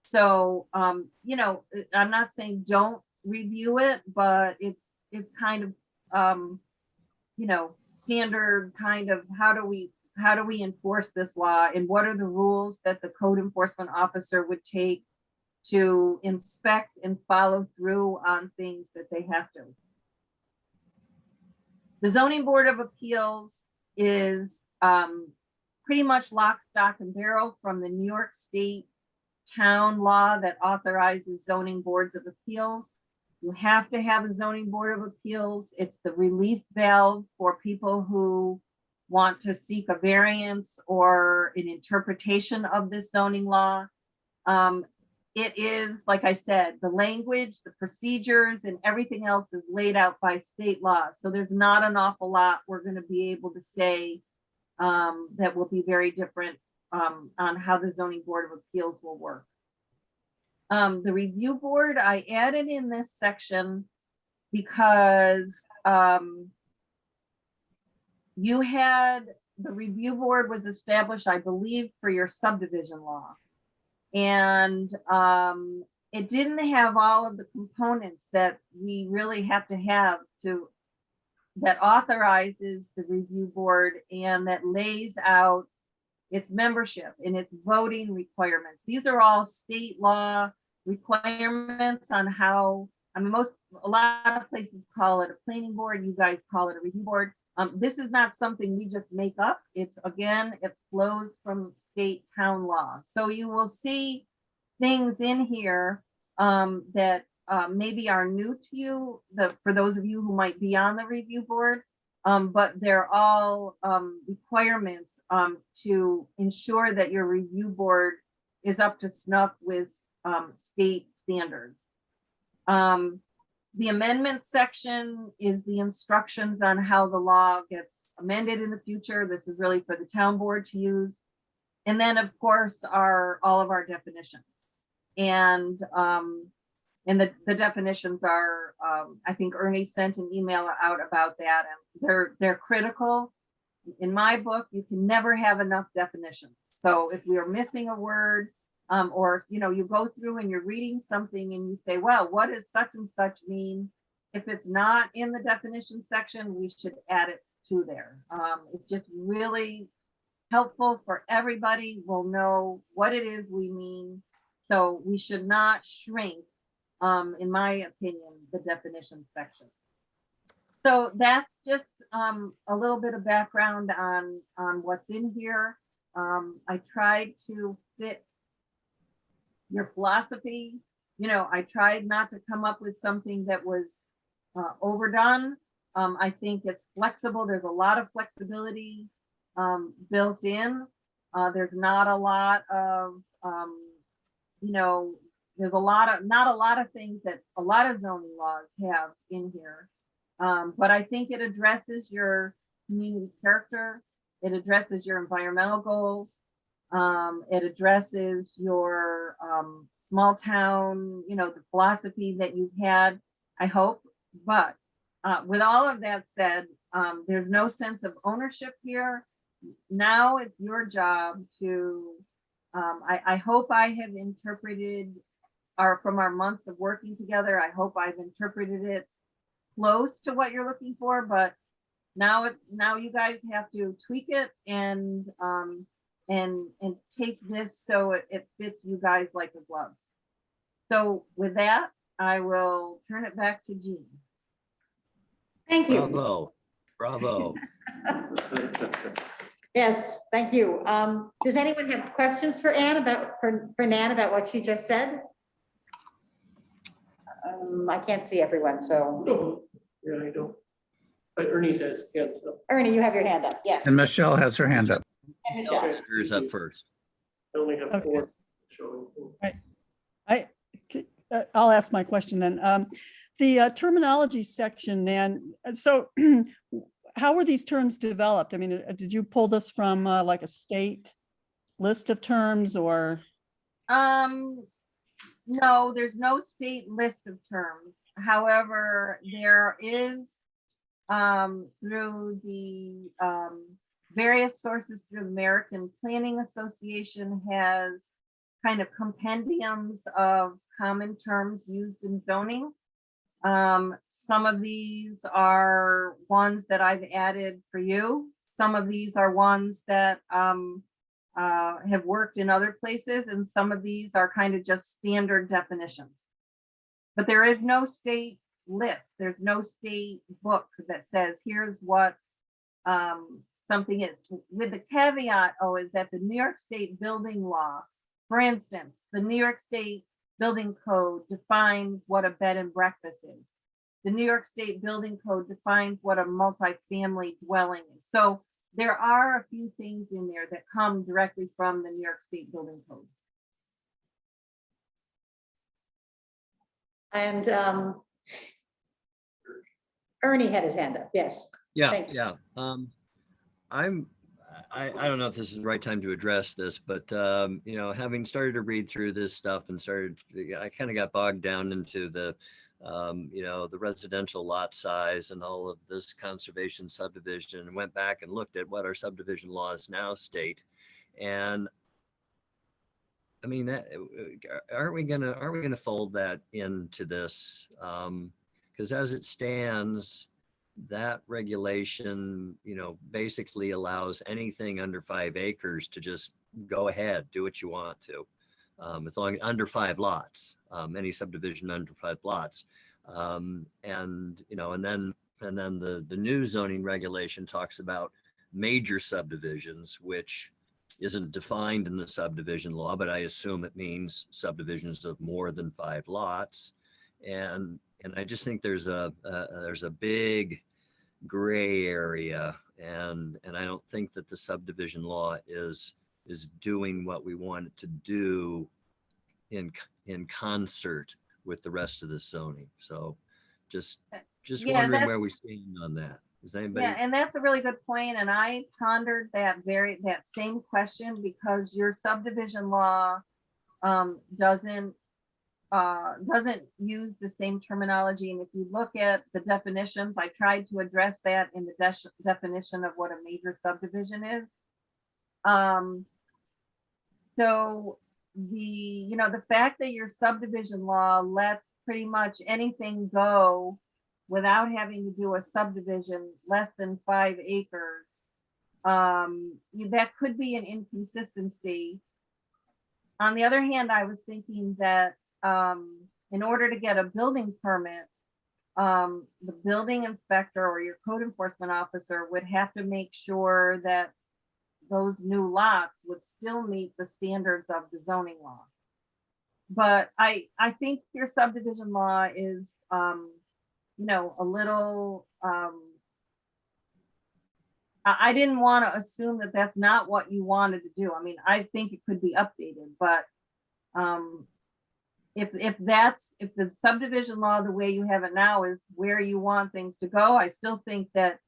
So, you know, I'm not saying don't review it, but it's kind of, you know, standard kind of how do we enforce this law, and what are the rules that the code enforcement officer would take to inspect and follow through on things that they have to. The Zoning Board of Appeals is pretty much lock, stock, and barrel from the New York State town law that authorizes zoning boards of appeals. You have to have a zoning board of appeals. It's the relief valve for people who want to seek a variance or an interpretation of this zoning law. It is, like I said, the language, the procedures, and everything else is laid out by state law. So there's not an awful lot we're going to be able to say that will be very different on how the Zoning Board of Appeals will work. The review board, I added in this section because you had, the review board was established, I believe, for your subdivision law. And it didn't have all of the components that we really have to have to, that authorizes the review board and that lays out its membership and its voting requirements. These are all state law requirements on how, I mean, a lot of places call it a planning board. You guys call it a review board. This is not something we just make up. It's, again, it flows from state town law. So you will see things in here that maybe are new to you, for those of you who might be on the review board, but they're all requirements to ensure that your review board is up to snuff with state standards. The amendment section is the instructions on how the law gets amended in the future. This is really for the town board to use. And then, of course, are all of our definitions. And the definitions are, I think Ernie sent an email out about that, and they're critical. In my book, you can never have enough definitions. So if we are missing a word, or, you know, you go through and you're reading something and you say, well, what does such and such mean? If it's not in the definition section, we should add it to there. It's just really helpful for everybody. We'll know what it is we mean. So we should not shrink, in my opinion, the definition section. So that's just a little bit of background on what's in here. I tried to fit your philosophy. You know, I tried not to come up with something that was overdone. I think it's flexible. There's a lot of flexibility built in. There's not a lot of, you know, there's not a lot of things that a lot of zoning laws have in here. But I think it addresses your community character. It addresses your environmental goals. It addresses your small town, you know, the philosophy that you've had, I hope. But with all of that said, there's no sense of ownership here. Now it's your job to, I hope I have interpreted from our months of working together, I hope I've interpreted it close to what you're looking for, but now you guys have to tweak it and take this so it fits you guys like a glove. So with that, I will turn it back to Jean. Thank you. Bravo, bravo. Yes, thank you. Does anyone have questions for Nan about what she just said? I can't see everyone, so No, yeah, I don't. But Ernie says, yeah, so Ernie, you have your hand up. Yes. And Michelle has her hand up. And Michelle. Yours up first. I only have Okay. 4 showing. I'll ask my question then. The terminology section, Nan, so how were these terms developed? I mean, did you pull this from like a state list of terms or? No, there's no state list of terms. However, there is through the various sources through the American Planning Association has kind of compendiums of common terms used in zoning. Some of these are ones that I've added for you. Some of these are ones that have worked in other places, and some of these are kind of just standard definitions. But there is no state list. There's no state book that says here's what something is. With the caveat, is that the New York State building law, for instance, the New York State building code defines what a bed and breakfast is. The New York State building code defines what a multifamily dwelling is. So there are a few things in there that come directly from the New York State building code. And Ernie had his hand up. Yes. Yeah, Thank you. yeah. I don't know if this is the right time to address this, but you know, having started to read through this stuff and I kind of got bogged down into the you know, the residential lot size and all of this conservation subdivision, and went back and looked at what our subdivision laws now state. And I mean, that aren't we gonna fold that into this? Because as it stands, that regulation, you know, basically allows anything under 5 acres to just go ahead, do what you want to. As long as under 5 lots, any subdivision under 5 lots. And, you know, and then the new zoning regulation talks about major subdivisions, which isn't defined in the subdivision law, but I assume it means subdivisions of more than 5 lots. And I just think there's a big gray area, and I don't think that the subdivision law is doing what we want it to do in concert with the rest of the zoning. So just Yeah, wondering where we stand on that. Is anybody? Yeah, and that's a really good point. And I pondered that same question, because your subdivision law doesn't use the same terminology. And if you look at the definitions, I tried to address that in the definition of what a major subdivision is. So the fact that your subdivision law lets pretty much anything go without having to do a subdivision less than 5 acres, that could be an inconsistency. On the other hand, I was thinking that in order to get a building permit, the building inspector or your code enforcement officer would have to make sure that those new lots would still meet the standards of the zoning law. But I think your subdivision law is, a little, I didn't want to assume that that's not what you wanted to do. I mean, I think it could be updated, but if the subdivision law, the way you have it now, is where you want things to go, I still think that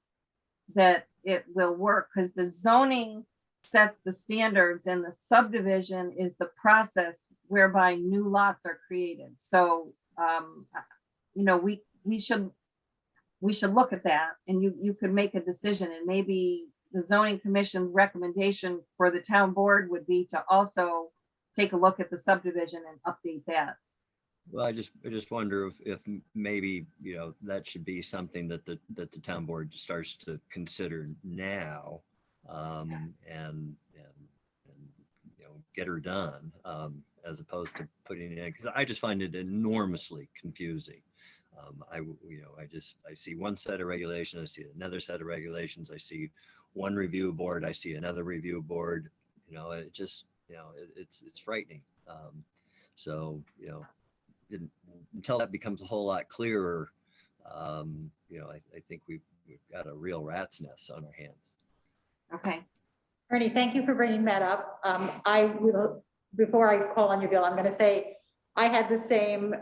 it will work, because the zoning sets the standards, and the subdivision is the process whereby new lots are created. So, you know, we should look at that, and you could make a decision, and maybe the zoning commission recommendation for the town board would be to also take a look at the subdivision and update that. Well, I just wonder if maybe, you know, that should be something that the town board starts to consider now, and you know, get her done, as opposed to putting it in, because I just find it enormously confusing. I see one set of regulations, I see another set of regulations, I see one review board, I see another review board, you know, it just, you know, it's frightening. So, you know, until that becomes a whole lot clearer, you know, I think we've got a real rat's nest on our hands. Okay. Ernie, thank you for bringing that up. I will, before I call on you, Bill, I'm going to say I had the same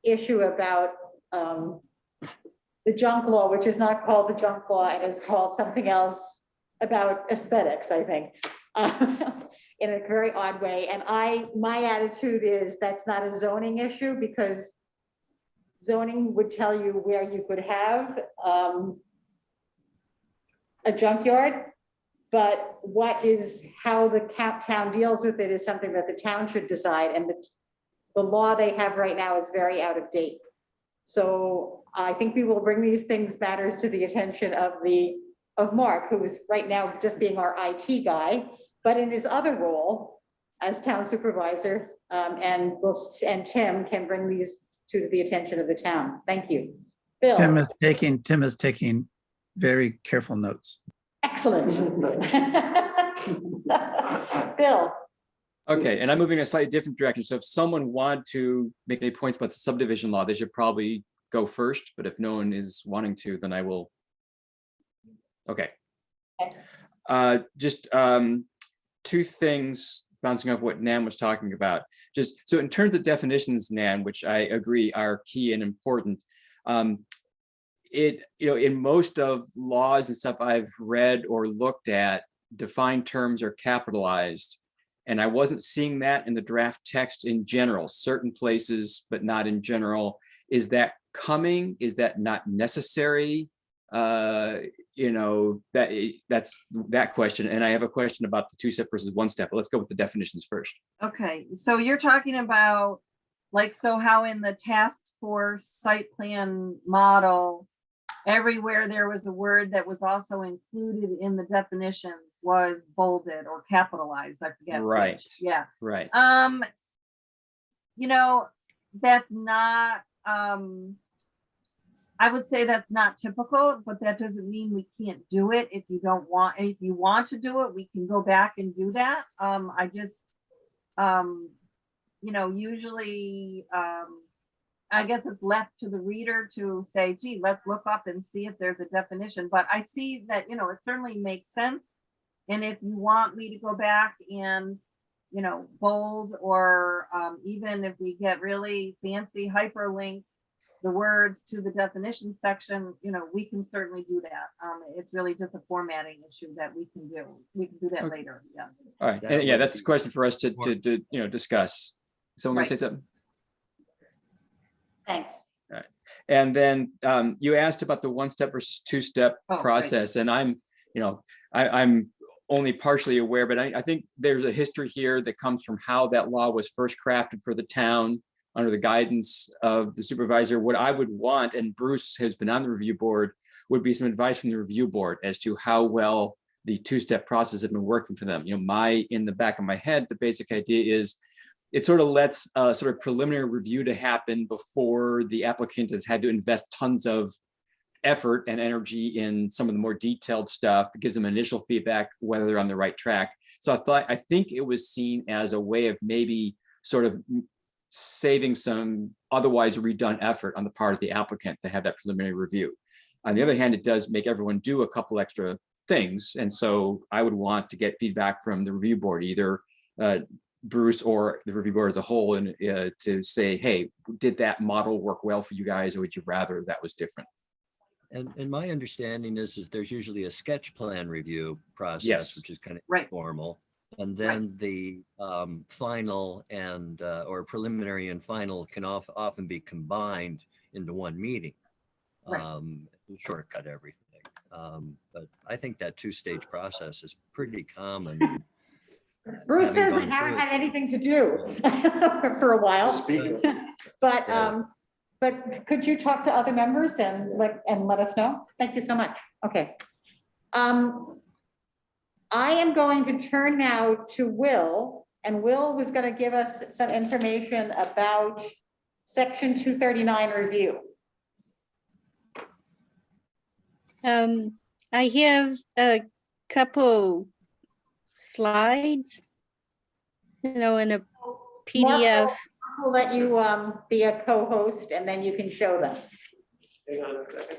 issue about the junk law, which is not called the junk law, and is called something else about aesthetics, I think, in a very odd way. And my attitude is that's not a zoning issue, because zoning would tell you where you could have a junkyard, but how the town deals with it is something that the town should decide, and the law they have right now is very out of date. So I think we will bring these matters to the attention of Mark, who is right now just being our IT guy, but in his other role as town supervisor, and Tim can bring these to the attention of the town. Thank you. Bill. Tim is taking very careful notes. Excellent. Bill. Okay, and I'm moving in a slightly different direction. So if someone wanted to make any points about the subdivision law, they should probably go first, but if no one is wanting to, then I will. Okay. Just two things bouncing off what Nan was talking about. Just so in terms of definitions, Nan, which I agree are key and important. In most of laws and stuff I've read or looked at, defined terms are capitalized. And I wasn't seeing that in the draft text in general, certain places, but not in general. Is that coming? Is that not necessary? That's that question. And I have a question about the two-step versus one-step, but let's go with the definitions first. Okay, so you're talking about, like, so how in the task force site plan model, everywhere there was a word that was also included in the definitions was bolded or capitalized, I forget. Right. Which. Yeah. Right. That's not, I would say that's not typical, but that doesn't mean we can't do it. If you want to do it, we can go back and do that. Usually, I guess it's left to the reader to say, gee, let's look up and see if there's a definition. But I see that, it certainly makes sense. And if you want me to go back and, bold, or even if we get really fancy hyperlink the words to the definition section, we can certainly do that. It's really just a formatting issue that we can do. We can do that Okay. later. Yeah. All right. And yeah, that's a question for us to discuss. Someone want to say something? Thanks. All right. And then you asked about the one-step versus two-step right. process, and I'm only partially aware, but I think there's a history here that comes from how that law was first crafted for the town under the guidance of the supervisor. What I would want, and Bruce has been on the review board, would be some advice from the review board as to how well the two-step process has been working for them. In the back of my head, the basic idea is it sort of lets a sort of preliminary review to happen before the applicant has had to invest tons of effort and energy in some of the more detailed stuff. It gives them initial feedback whether they're on the right track. So I think it was seen as a way of maybe sort of saving some otherwise redone effort on the part of the applicant to have that preliminary review. On the other hand, it does make everyone do a couple extra things. And so I would want to get feedback from the review board, either Bruce or the review board as a whole, and to say, hey, did that model work well for you guys, or would you rather that was different? And my understanding is there's usually a sketch plan review process, Yes. which is kind of Right. formal. And then the final and or preliminary and final can often be combined into one meeting. Right. Shortcut everything. But I think that two-stage process is pretty common. Bruce Having says they gone haven't through had it. anything to do for a To while. speak of. But, Yeah. but could you talk to other members and let us know? Thank you so much. Okay. I am going to turn now to Will, and Will was going to give us some information about section 239 review. I have a couple slides, in a PDF. We'll let you be a co-host and then you can show them. Hang on a second.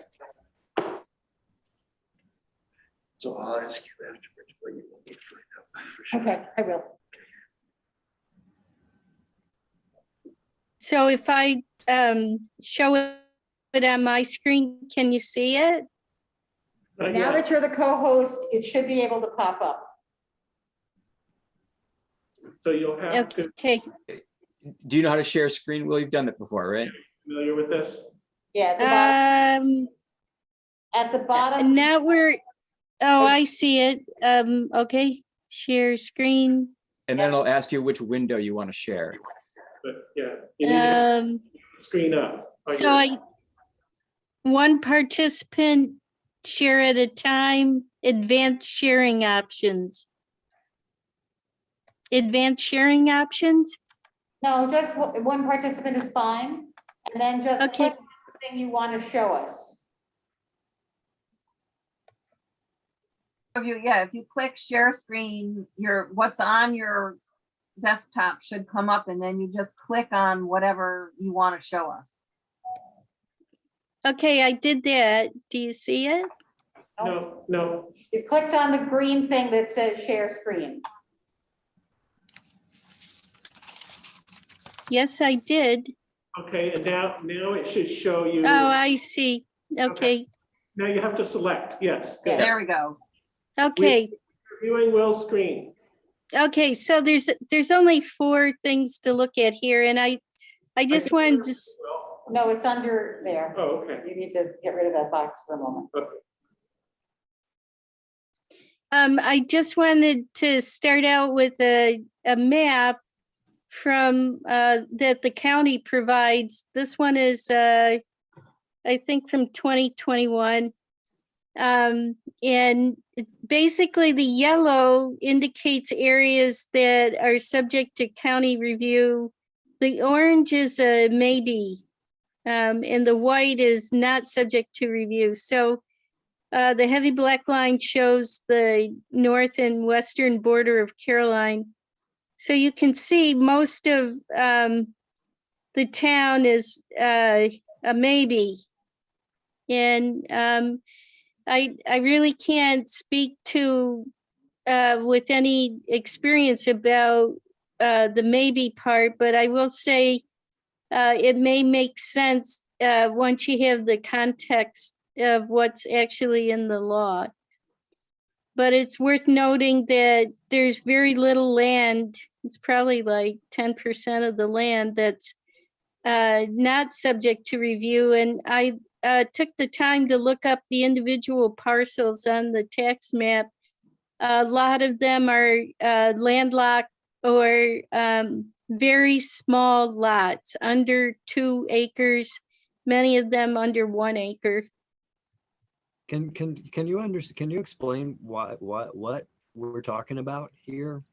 So I'll ask you afterwards what you want me to find out for sure. Okay, I will. So if I show it on my screen, can you see it? Not Now yet. that you're the co-host, it should be able to pop up. So you'll have to Okay, Do you know how to share a screen? Well, you've done that before, right? familiar with this. Yeah, at the bottom. and now oh, I see it. Okay, share screen. And then it'll ask you which window you want to share. But yeah, you need to screen up. on So your- one participant share at a time, advanced sharing options. Advanced sharing options? No, just one participant is fine. And then just Okay. click the thing you want to show us. If you click share screen, what's on your desktop should come up, and then you just click on whatever you want to show us. Okay, I did that. Do you see it? No, You clicked on the green thing that says share screen. Yes, I did. okay, and now it should show you. Oh, I see. Okay, Now you have to select, yes. good. There we go. okay. Viewing Will's screen. Okay, so there's only 4 things to look at here, and I just wanted to, No, it's under there. Oh, okay. You need to get rid of that box for a moment. I just wanted to start out with a map from, that the county provides. This one is, I think from 2021. And basically the yellow indicates areas that are subject to county review. The orange is a maybe, and the white is not subject to review. So the heavy black line shows the north and western border of Caroline. So you can see most of the town is a maybe. And I really can't speak to with any experience about the maybe part, but I will say it may make sense once you have the context of what's actually in the law. But it's worth noting that there's very little land. It's probably like 10% of the land that's not subject to review. And I took the time to look up the individual parcels on the tax map. A lot of them are landlocked or very small lots, under 2 acres, many of them under 1 acre. Can you explain what we're talking about here?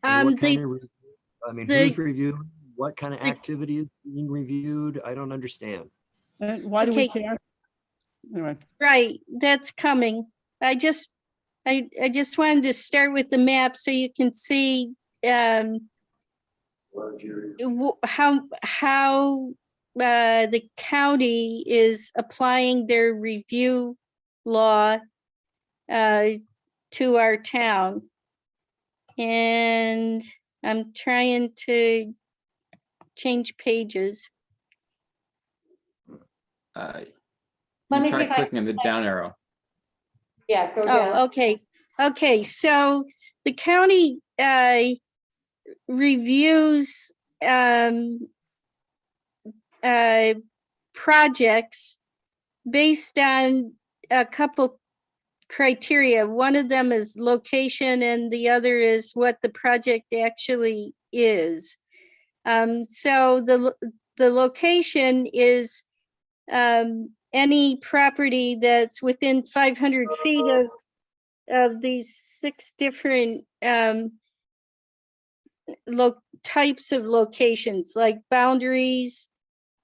And what kind of who's reviewed? What kind of activity is being reviewed? I don't understand. And why do we Okay. care? Anyway, Right, that's coming. I just wanted to start with the map so you can see Large area. how the county is applying their review law to our town. And I'm trying to change pages. Let me Try see if I, clicking on the down arrow. yeah, go Oh, down. okay. Okay, so the county reviews projects based on a couple criteria. One of them is location and the other is what the project actually is. So the location is any property that's within 500 feet of these 6 different types of locations, like boundaries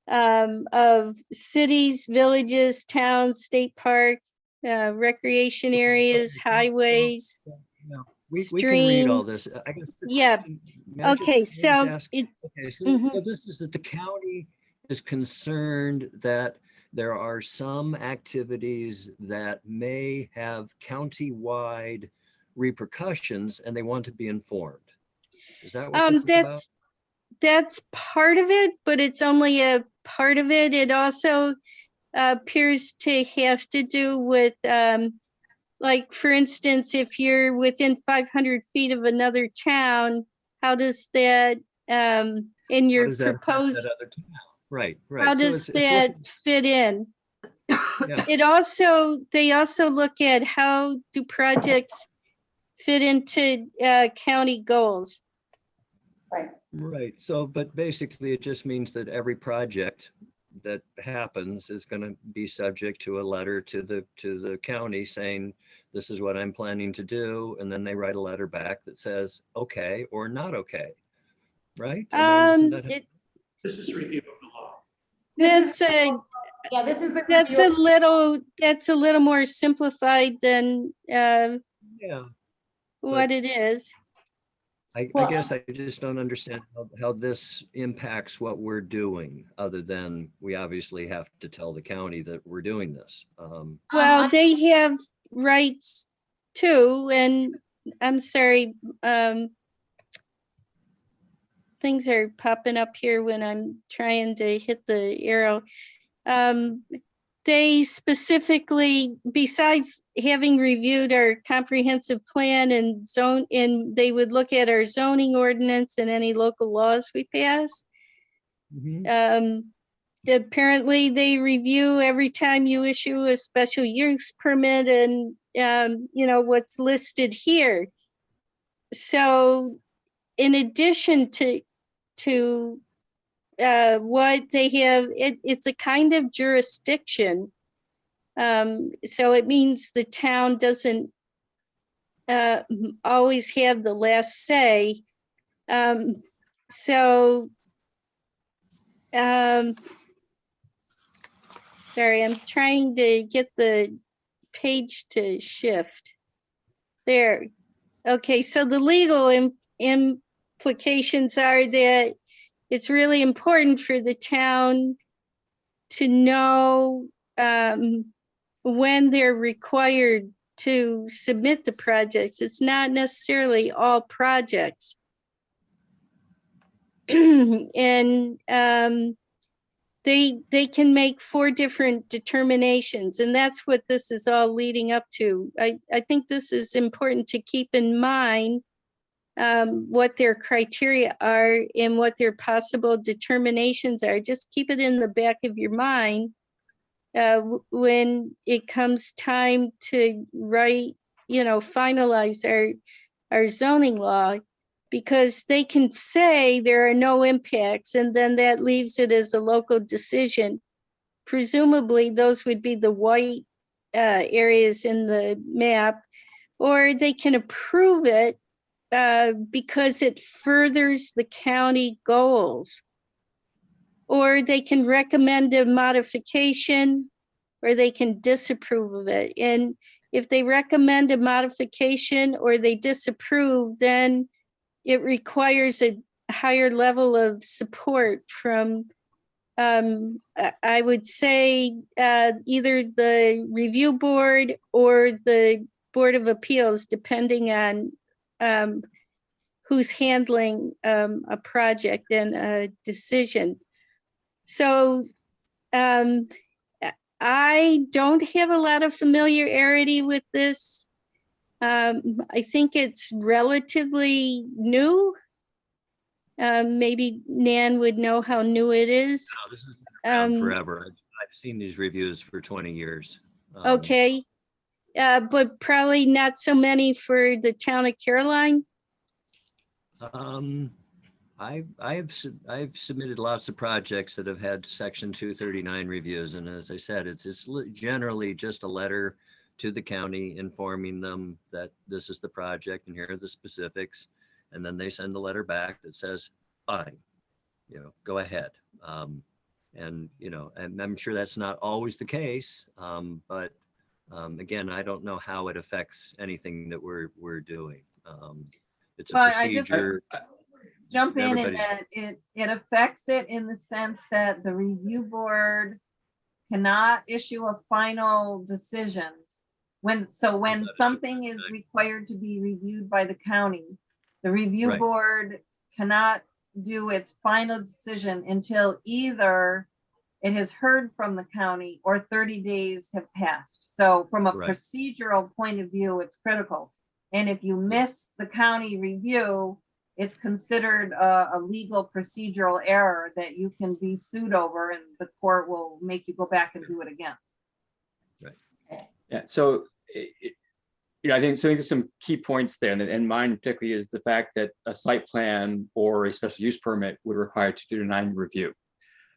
of cities, villages, towns, state park, recreation areas, Okay, so- highways, Yeah, we can read all streams. this. I guess. Yeah. May I just- Okay, may I just so ask- Okay, so Mhm. so this is that the county is concerned that there are some activities that may have county-wide repercussions and they want to be informed. Is that what this is about? That's part of it, but it's only a part of it. It also appears to have to do with, like, for instance, if you're within 500 feet of another town, how does that, in How your does that affect proposed, that other town? Right, how right. So does it's sort of- that fit in? yeah. They also look at how do projects fit into county goals. Right. So, but basically it just means that every project that happens is going to be subject to a letter to the county saying, this is what I'm planning to do. And then they write a letter back that says, okay, or not okay. Right? I mean, isn't that? This is review of the law. That's a, Yeah, this is the that's a review. little more simplified than Yeah. what it is. I Well, guess I just don't understand how this impacts what we're doing, other than we obviously have to tell the county that we're doing this. Well, they have rights too, and I'm sorry, things are popping up here when I'm trying to hit the arrow. They specifically, besides having reviewed our comprehensive plan and they would look at our zoning ordinance and any local laws we pass. Apparently they review every time you issue a special use permit and, what's listed here. So in addition to what they have, it's a kind of jurisdiction. So it means the town doesn't always have the last say. Sorry, I'm trying to get the page to shift. There. Okay, so the legal implications are that it's really important for the town to know when they're required to submit the projects. It's not necessarily all projects. And they can make 4 different determinations, and that's what this is all leading up to. I think this is important to keep in mind, what their criteria are and what their possible determinations are. Just keep it in the back of your mind when it comes time to write, finalize our zoning law, because they can say there are no impacts and then that leaves it as a local decision. Presumably those would be the white areas in the map, or they can approve it because it furthers the county goals, or they can recommend a modification, or they can disapprove of it. And if they recommend a modification or they disapprove, then it requires a higher level of support from, I would say, either the review board or the Board of Appeals, depending on who's handling a project and a decision. So I don't have a lot of familiarity with this. I think it's relatively new. Maybe Nan would know how new it is. No, this has been around Um, forever. I've seen these reviews for 20 years. Okay. But probably not so many for the town of Caroline. I've submitted lots of projects that have had section 239 reviews. And as I said, it's generally just a letter to the county informing them that this is the project and here are the specifics. And then they send a letter back that says, fine, go ahead. And I'm sure that's not always the case. But again, I don't know how it affects anything that we're doing. It's a Well, I just- procedure. Jump in and Everybody's- that it affects it in the sense that the review board cannot issue a final decision. When something is required to be reviewed by the county, the review Right. board cannot do its final decision until either it has heard from the county or 30 days have passed. So from a Right. procedural point of view, it's critical. And if you miss the county review, it's considered a legal procedural error that you can be sued over, and the court will make you go back and do it again. Yeah, so, I think there's some key points there, and mine particularly is the fact that a site plan or a special use permit would require 239 review.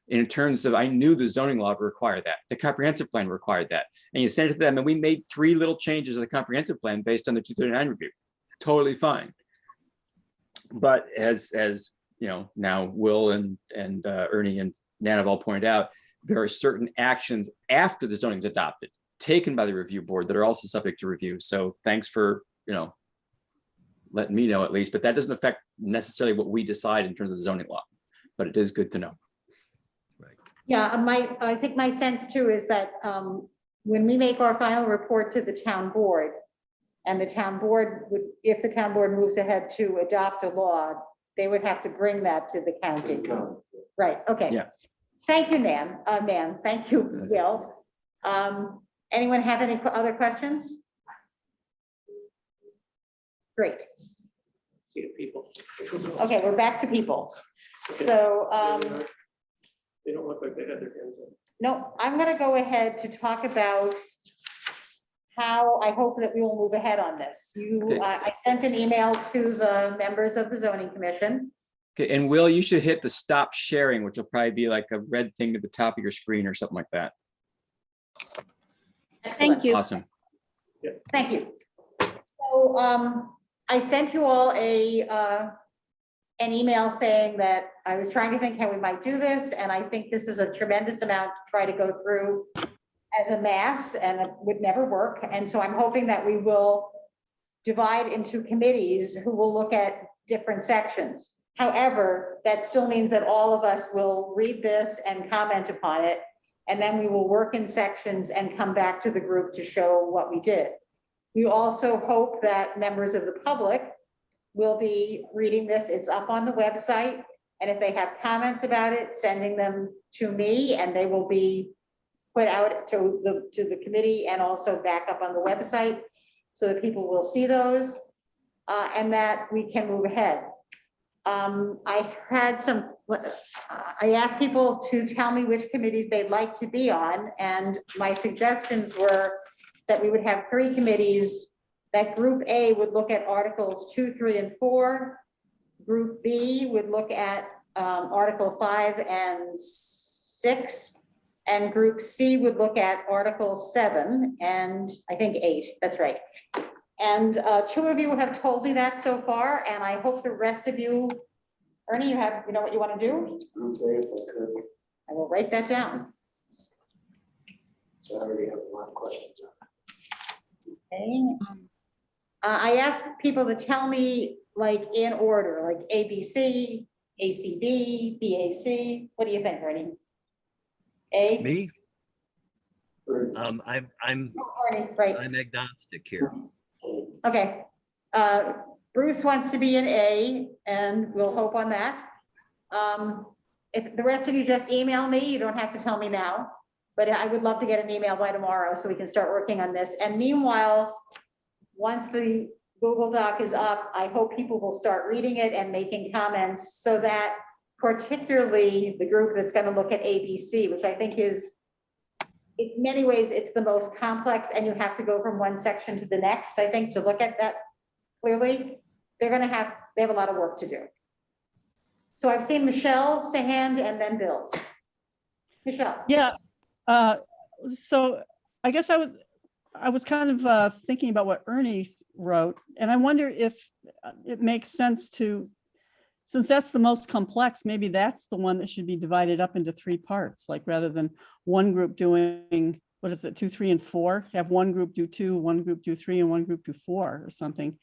In terms of, I knew the zoning law would require that, the comprehensive plan required that, and you send it to them, and we made 3 little changes to the comprehensive plan based on the 239 review. Totally fine. But as now Will and Ernie and Nan have all pointed out, there are certain actions after the zoning is adopted, taken by the review board, that are also subject to review. So thanks for, letting me know at least, but that doesn't affect necessarily what we decide in terms of the zoning law, but it is good to know. Yeah, I think my sense too is that when we make our final report to the town board, and the town board would, if the town board moves ahead to adopt a law, they would have to bring that to the county. Right, okay. Yeah. Thank you, Nan. Thank you, Will. Anyone have any other questions? Great. See the people. Okay, we're back to people. So, They don't look like they had their hands up. no, I'm gonna go ahead to talk about how I hope that we will move ahead on this. Okay. I sent an email to the members of the zoning commission. Okay, and Will, you should hit the stop sharing, which will probably be like a red thing at the top of your screen or something like that. Excellent. you. Awesome. Thank you. So I sent you all an email saying that I was trying to think how we might do this, and I think this is a tremendous amount to try to go through as a mass, and it would never work. And so I'm hoping that we will divide into committees who will look at different sections. However, that still means that all of us will read this and comment upon it, and then we will work in sections and come back to the group to show what we did. We also hope that members of the public will be reading this. It's up on the website, and if they have comments about it, sending them to me, and they will be put out to the committee and also back up on the website so that people will see those, and that we can move ahead. I asked people to tell me which committees they'd like to be on, and my suggestions were that we would have 3 committees, that Group A would look at Articles 2, 3, and 4. Group B would look at Article 5 and 6. And Group C would look at Article 7 and I think 8, that's right. And 2 of you have told me that so far, and I hope the rest of you, Ernie, you know what you want to do? Group A, if I could. I will write that down. I already have a lot of questions. Okay. I asked people to tell me like in order, like ABC, ACB, BAC. What do you think, Ernie? A? Me? Or- I'm Oh, Ernie, right. I'm agnostic here. Okay. Bruce wants to be an A, and we'll hope on that. If the rest of you just email me, you don't have to tell me now, But I would love to get an email by tomorrow so we can start working on this. And meanwhile, once the Google Doc is up, I hope people will start reading it and making comments so that particularly the group that's going to look at ABC, which I think is, in many ways, it's the most complex and you have to go from one section to the next, I think, to look at that clearly. They have a lot of work to do. So I've seen Michelle's hand and then Bill's. Michelle. Yeah, so I guess I was kind of thinking about what Ernie wrote, and I wonder if it makes sense to, since that's the most complex, maybe that's the one that should be divided up into 3 parts, like rather than one group doing, what is it, 2, 3, and 4, have one group do 2, one group do 3, and one group do 4 or something.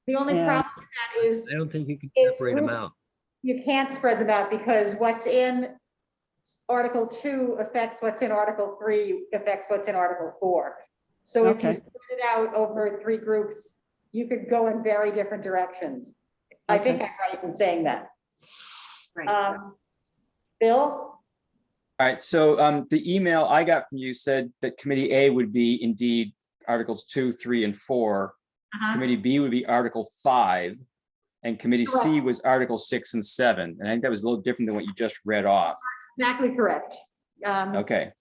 The only Yeah. problem with that is I don't think you can is separate them group- out. you can't spread them out because what's in Article 2 affects what's in Article 3, affects what's in Article 4. So if you Okay. spread it out over 3 groups, you could go in very different directions. I think I'm right in saying that. Right. Bill? All right, so the email I got from you said that Committee A would be indeed Articles 2, 3, and 4. Committee B would be Article 5, and Committee C Correct. was Article 6 and 7. And I think that was a little different than what you just read off. Exactly correct. Okay,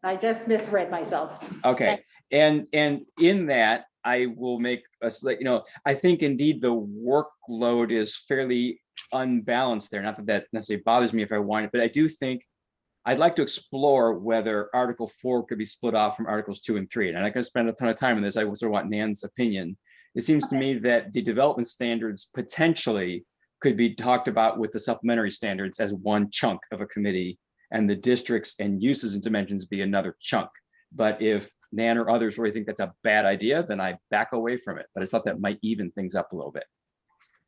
I just misread myself. okay. And in that, I will make us let you know, I think indeed the workload is fairly unbalanced there. Not that that necessarily bothers me if I want it, but I do think I'd like to explore whether Article 4 could be split off from Articles 2 and 3. And I'm not going to spend a ton of time on this. I sort of want Nan's opinion. It seems to me that the development standards potentially could be talked about with the supplementary standards as one chunk of a committee, and the districts and uses and dimensions be another chunk. But if Nan or others really think that's a bad idea, then I back away from it. But I thought that might even things up a little bit.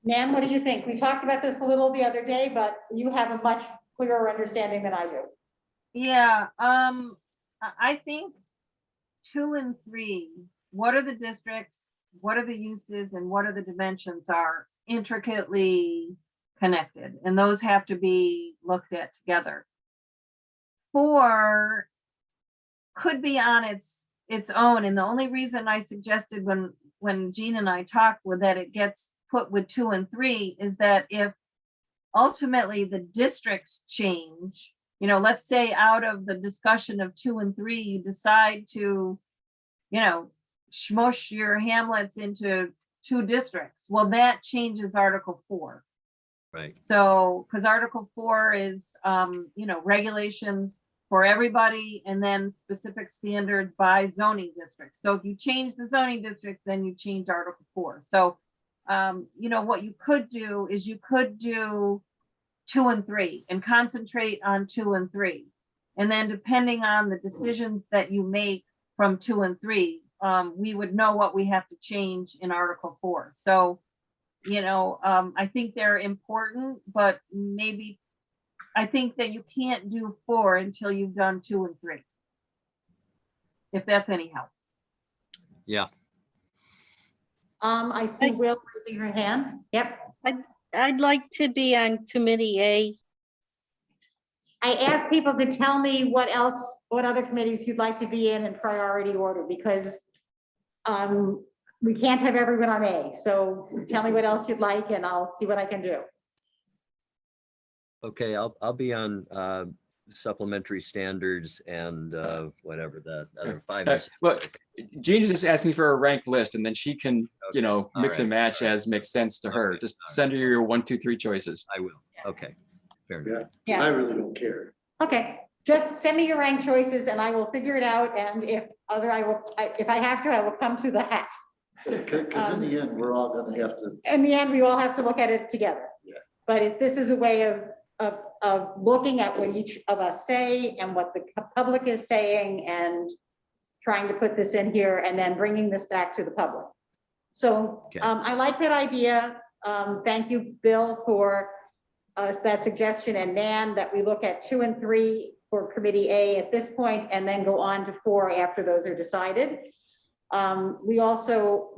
Nan, what do you think? We talked about this a little the other day, but you have a much clearer understanding than I do. Yeah, I think 2 and 3, what are the districts, what are the uses, and what are the dimensions are intricately connected, and those have to be looked at together. 4 could be on its own, and the only reason I suggested when Jean and I talked with that it gets put with 2 and 3 is that if ultimately the districts change, you know, let's say out of the discussion of 2 and 3, you decide to, you know, smush your hamlets into 2 districts. Well, that changes Article 4. Right. So, because Article 4 is, you know, regulations for everybody and then specific standards by zoning districts. So if you change the zoning districts, then you change Article 4. So, you know, what you could do is you could do 2 and 3 and concentrate on 2 and 3. And then depending on the decisions that you make from 2 and 3, we would know what we have to change in Article 4. So, you know, I think they're important, but maybe I think that you can't do 4 until you've done 2 and 3. If that's any help. Yeah. I see Will raising her hand. Yep. I'd like to be on Committee A. I asked people to tell me what other committees you'd like to be in priority order, because we can't have everyone on A. So tell me what else you'd like and I'll see what I can do. Okay, I'll be on supplementary standards and whatever the other 5 and 6. Well, Jean is just asking for a ranked list, and then she can, you know, All mix and right, match all right. as makes sense to her. Okay, Just all right. send her your 1, 2, 3 choices. I will. Okay. Fair enough. Yeah. I really don't care. Okay, just send me your ranked choices and I will figure it out. And if I have to, I will come to the hat. Because in the end, we're all gonna have to, In the end, we all have to look at it together. Yeah. But if this is a way of looking at what each of us say and what the public is saying and trying to put this in here and then bringing this back to the public. So Okay. I like that idea. Thank you, Bill, for that suggestion, and Nan, that we look at 2 and 3 for Committee A at this point and then go on to 4 after those are decided. We also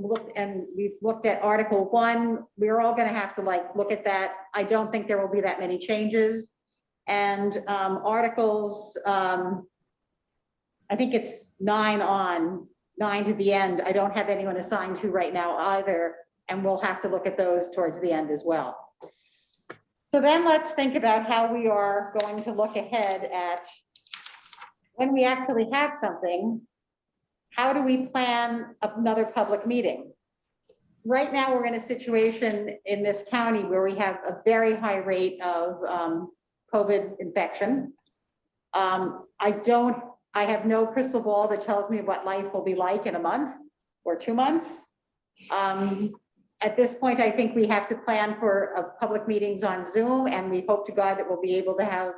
we've looked at Article 1. We're all going to have to look at that. I don't think there will be that many changes. And Articles I think it's 9 on, 9 to the end. I don't have anyone assigned to right now either, and we'll have to look at those towards the end as well. So then let's think about how we are going to look ahead at when we actually have something. How do we plan another public meeting? Right now, we're in a situation in this county where we have a very high rate of COVID infection. I have no crystal ball that tells me what life will be like in a month or 2 months. At this point, I think we have to plan for public meetings on Zoom, and we hope to God that we'll be able to have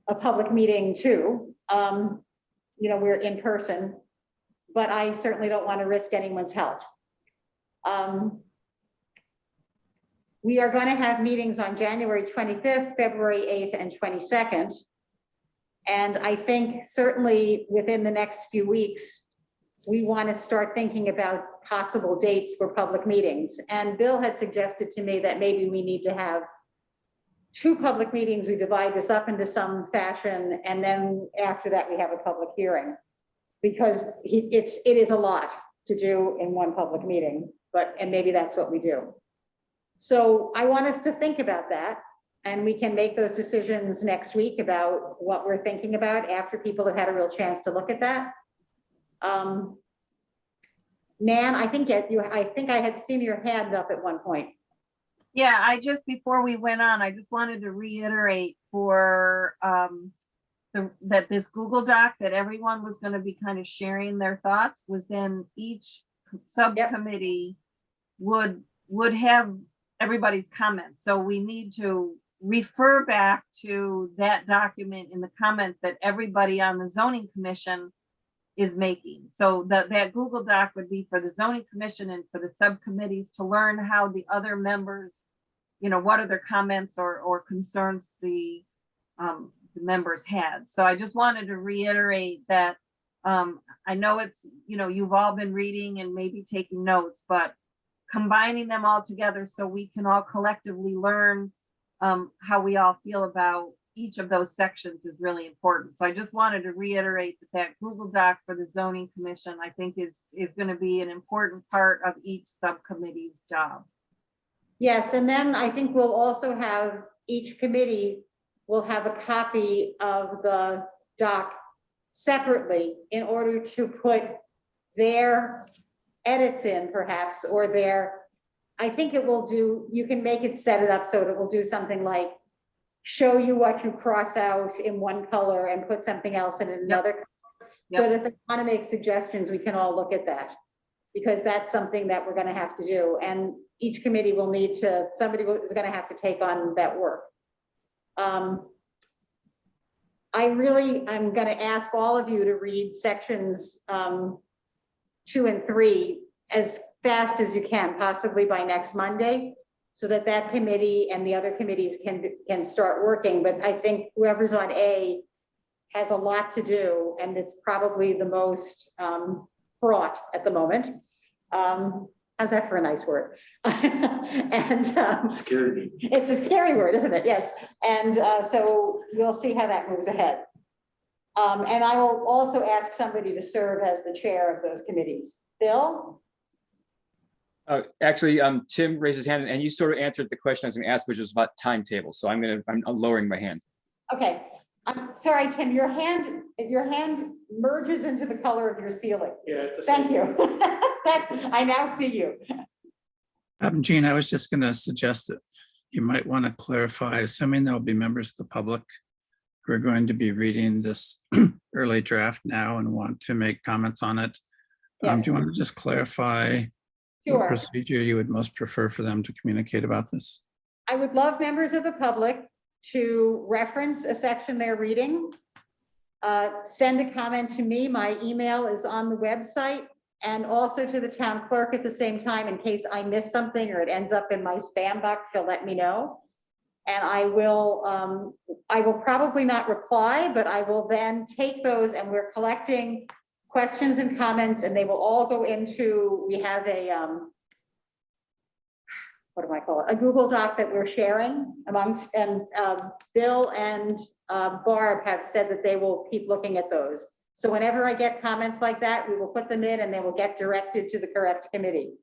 a public meeting too. We're in person, but I certainly don't want to risk anyone's health. We are going to have meetings on January 25th, February 8th, and 22nd. And I think certainly within the next few weeks, we want to start thinking about possible dates for public meetings. And Bill had suggested to me that maybe we need to have 2 public meetings. We divide this up into some fashion, and then after that, we have a public hearing. Because it is a lot to do in one public meeting, and maybe that's what we do. So I want us to think about that, and we can make those decisions next week about what we're thinking about after people have had a real chance to look at that. Nan, I think I had seen your hand up at one point. Yeah, before we went on, I just wanted to reiterate for that this Google Doc that everyone was going to be kind of sharing their thoughts was then each subcommittee would have everybody's comments. So we need to refer back to that document in the comments that everybody on the zoning commission is making. So that Google Doc would be for the zoning commission and for the subcommittees to learn how the other members, what are their comments or concerns the members had. So I just wanted to reiterate that I know it's, you've all been reading and maybe taking notes, but combining them all together so we can all collectively learn how we all feel about each of those sections is really important. So I just wanted to reiterate that Google Doc for the zoning commission, I think is going to be an important part of each subcommittee's job. Yes, and then I think we'll also have each committee will have a copy of the doc separately in order to put their edits in perhaps, or I think it will do, you can make it, set it up so it will do something like show you what you cross out in one color and put something else in another. Yep. So that if they want to make suggestions, we can all look at that, because that's something that we're going to have to do. And each committee will need to, somebody is going to have to take on that work. I'm going to ask all of you to read sections 2 and 3 as fast as you can, possibly by next Monday, so that committee and the other committees can start working. But I think whoever's on A has a lot to do, and it's probably the most fraught at the moment. How's that for a nice word? And Scary. it's a scary word, isn't it? Yes. And so we'll see how that moves ahead. And I will also ask somebody to serve as the chair of those committees. Bill? Actually, Tim raised his hand, and you sort of answered the question I was going to ask, which was about timetable. So I'm lowering my hand. Okay. I'm sorry, Tim, your hand merges into the color of your ceiling. Yeah. it's the Thank same. you. I now see you. Gene, I was just going to suggest that you might want to clarify, assuming there'll be members of the public who are going to be reading this early draft now and want to make comments on it. Yes. Do you want to just clarify what Sure. procedure you would most prefer for them to communicate about this? I would love members of the public to reference a section they're reading. Send a comment to me. My email is on the website, and also to the town clerk at the same time, in case I miss something or it ends up in my spam box, she'll let me know. And I will probably not reply, but I will then take those, and we're collecting questions and comments, and they will all go into, we have what do I call it? A Google Doc that we're sharing amongst, and Bill and Barb have said that they will keep looking at those. So whenever I get comments like that, we will put them in and they will get directed to the correct committee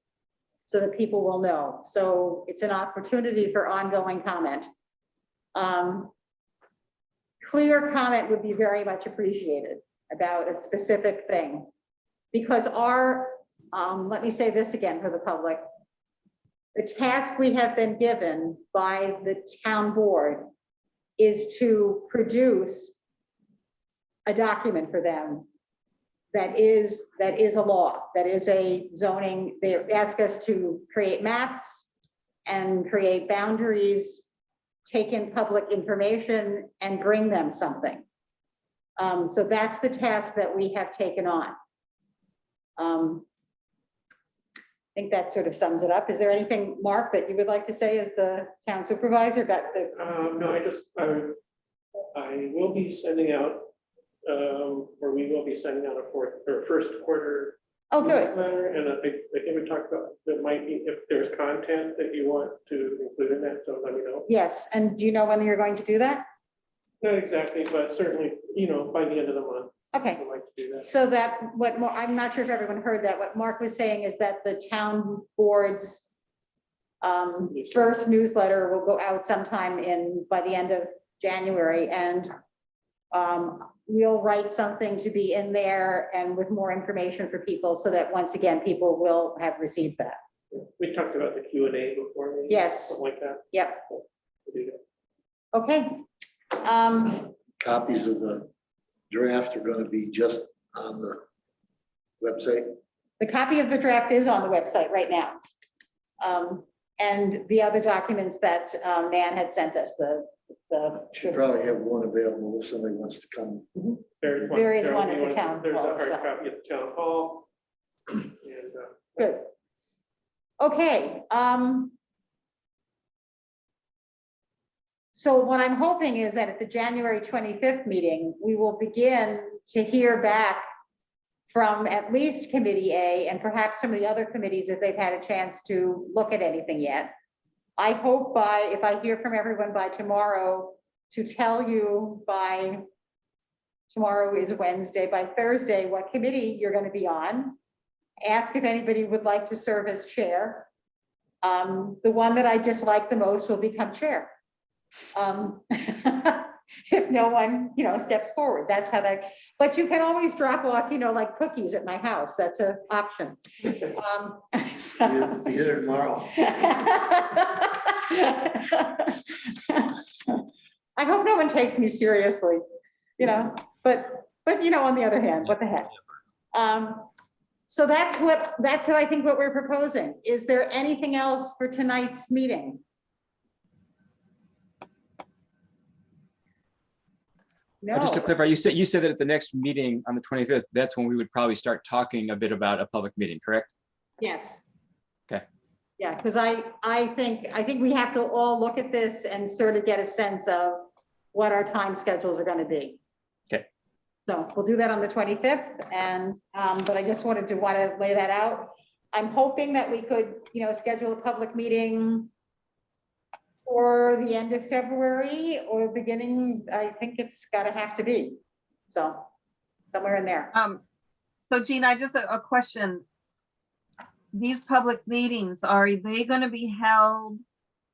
so that people will know. So it's an opportunity for ongoing comment. Clear comment would be very much appreciated about a specific thing. Because our, let me say this again for the public. The task we have been given by the town board is to produce a document for them that is a law, that is a zoning. They ask us to create maps and create boundaries, take in public information and bring them something. So that's the task that we have taken on. I think that sort of sums it up. Is there anything, Mark, that you would like to say as the town supervisor about the? No, I will be sending out, or we will be sending out a first quarter Oh, good. newsletter, and I think we talked about, there might be, if there's content that you want to include in that, so let me know. Yes, and do you know when you're going to do that? Not exactly, but certainly, by the end of the month, Okay, I'd like to do that. so that I'm not sure if everyone heard that. What Mark was saying is that the town board's first newsletter will go out sometime by the end of January, and we'll write something to be in there and with more information for people so that once again, people will have received that. We talked about the Q&A before. maybe, Yes. Something like that. Yep, We'll do that. okay. Copies of the draft are gonna be just on the website. The copy of the draft is on the website right now. And the other documents that Nan had sent us, Should probably have one available if somebody wants to come. There's There is Carol, one do at you the want- town There's a hall as hard well. copy at the town hall. And, Good. Okay. So what I'm hoping is that at the January 25th meeting, we will begin to hear back from at least Committee A and perhaps some of the other committees if they've had a chance to look at anything yet. I hope if I hear from everyone by tomorrow, to tell you by, tomorrow is Wednesday, by Thursday, what committee you're going to be on. Ask if anybody would like to serve as chair. The one that I dislike the most will become chair. If no one, steps forward, that's how that, but you can always drop off, like cookies at my house. That's an option. Be there tomorrow. I hope no one takes me seriously, but on the other hand, what the heck? So that's what I think what we're proposing. Is there anything else for tonight's meeting? No. Just to clarify, you said that at the next meeting on the 25th, that's when we would probably start talking a bit about a public meeting, correct? Yes. Okay. Yeah, because I think we have to all look at this and sort of get a sense of what our time schedules are going to be. Okay. So we'll do that on the 25th, and but I just wanted to lay that out. I'm hoping that we could, schedule a public meeting for the end of February or beginning. I think it's got to have to be. So somewhere in there. So Gina, I just a question. These public meetings, are they going to be held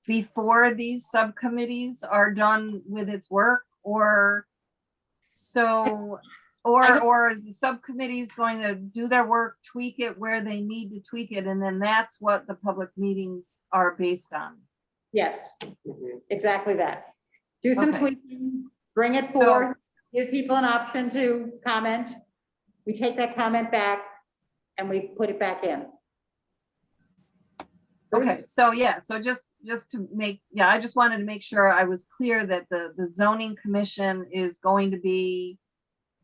before these subcommittees are done with its work, or is the subcommittees going to do their work, tweak it where they need to tweak it, and then that's what the public meetings are based on? Yes, exactly that. Do some Okay. tweaking, bring it forth, give people an option to comment. We take that comment back and we put it back in. Okay, so yeah, so just to make, I just wanted to make sure I was clear that the zoning commission is going to be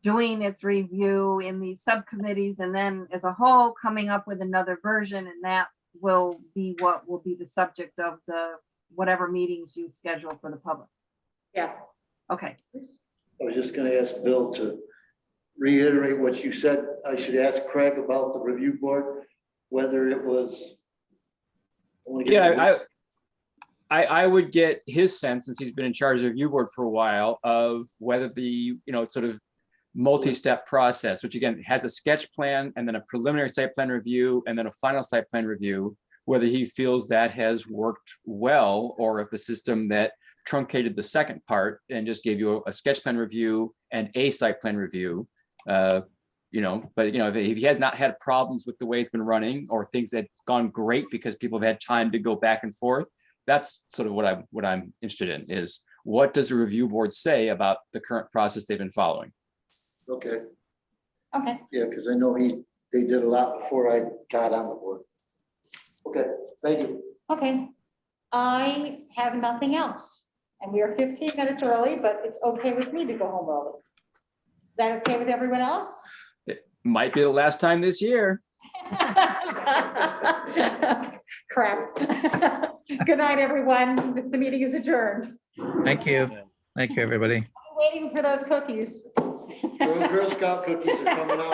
doing its review in these subcommittees and then as a whole coming up with another version, and that will be what will be the subject of the whatever meetings you schedule for the public. Yeah. Okay. I was just gonna ask Bill to reiterate what you said. I should ask Craig about the review board, whether it was. Yeah, I would get his sense, since he's been in charge of the review board for a while, of whether the, sort of multi-step process, which again has a sketch plan and then a preliminary site plan review and then a final site plan review, whether he feels that has worked well, or if the system that truncated the second part and just gave you a sketch plan review and a site plan review, but if he has not had problems with the way it's been running, or things that have gone great because people have had time to go back and forth, that's sort of what I'm interested in, is what does the review board say about the current process they've been following? Okay, Okay, yeah, because I know they did a lot before I got on the board. Okay, thank you. okay. I have nothing else. And we are 15 minutes early, but it's okay with me to go home early. Is that okay with everyone else? It might be the last time this year. Crap. Good night, everyone. The meeting is adjourned. Thank you. Thank you, everybody. Waiting for those cookies. Girl Scout cookies are coming out.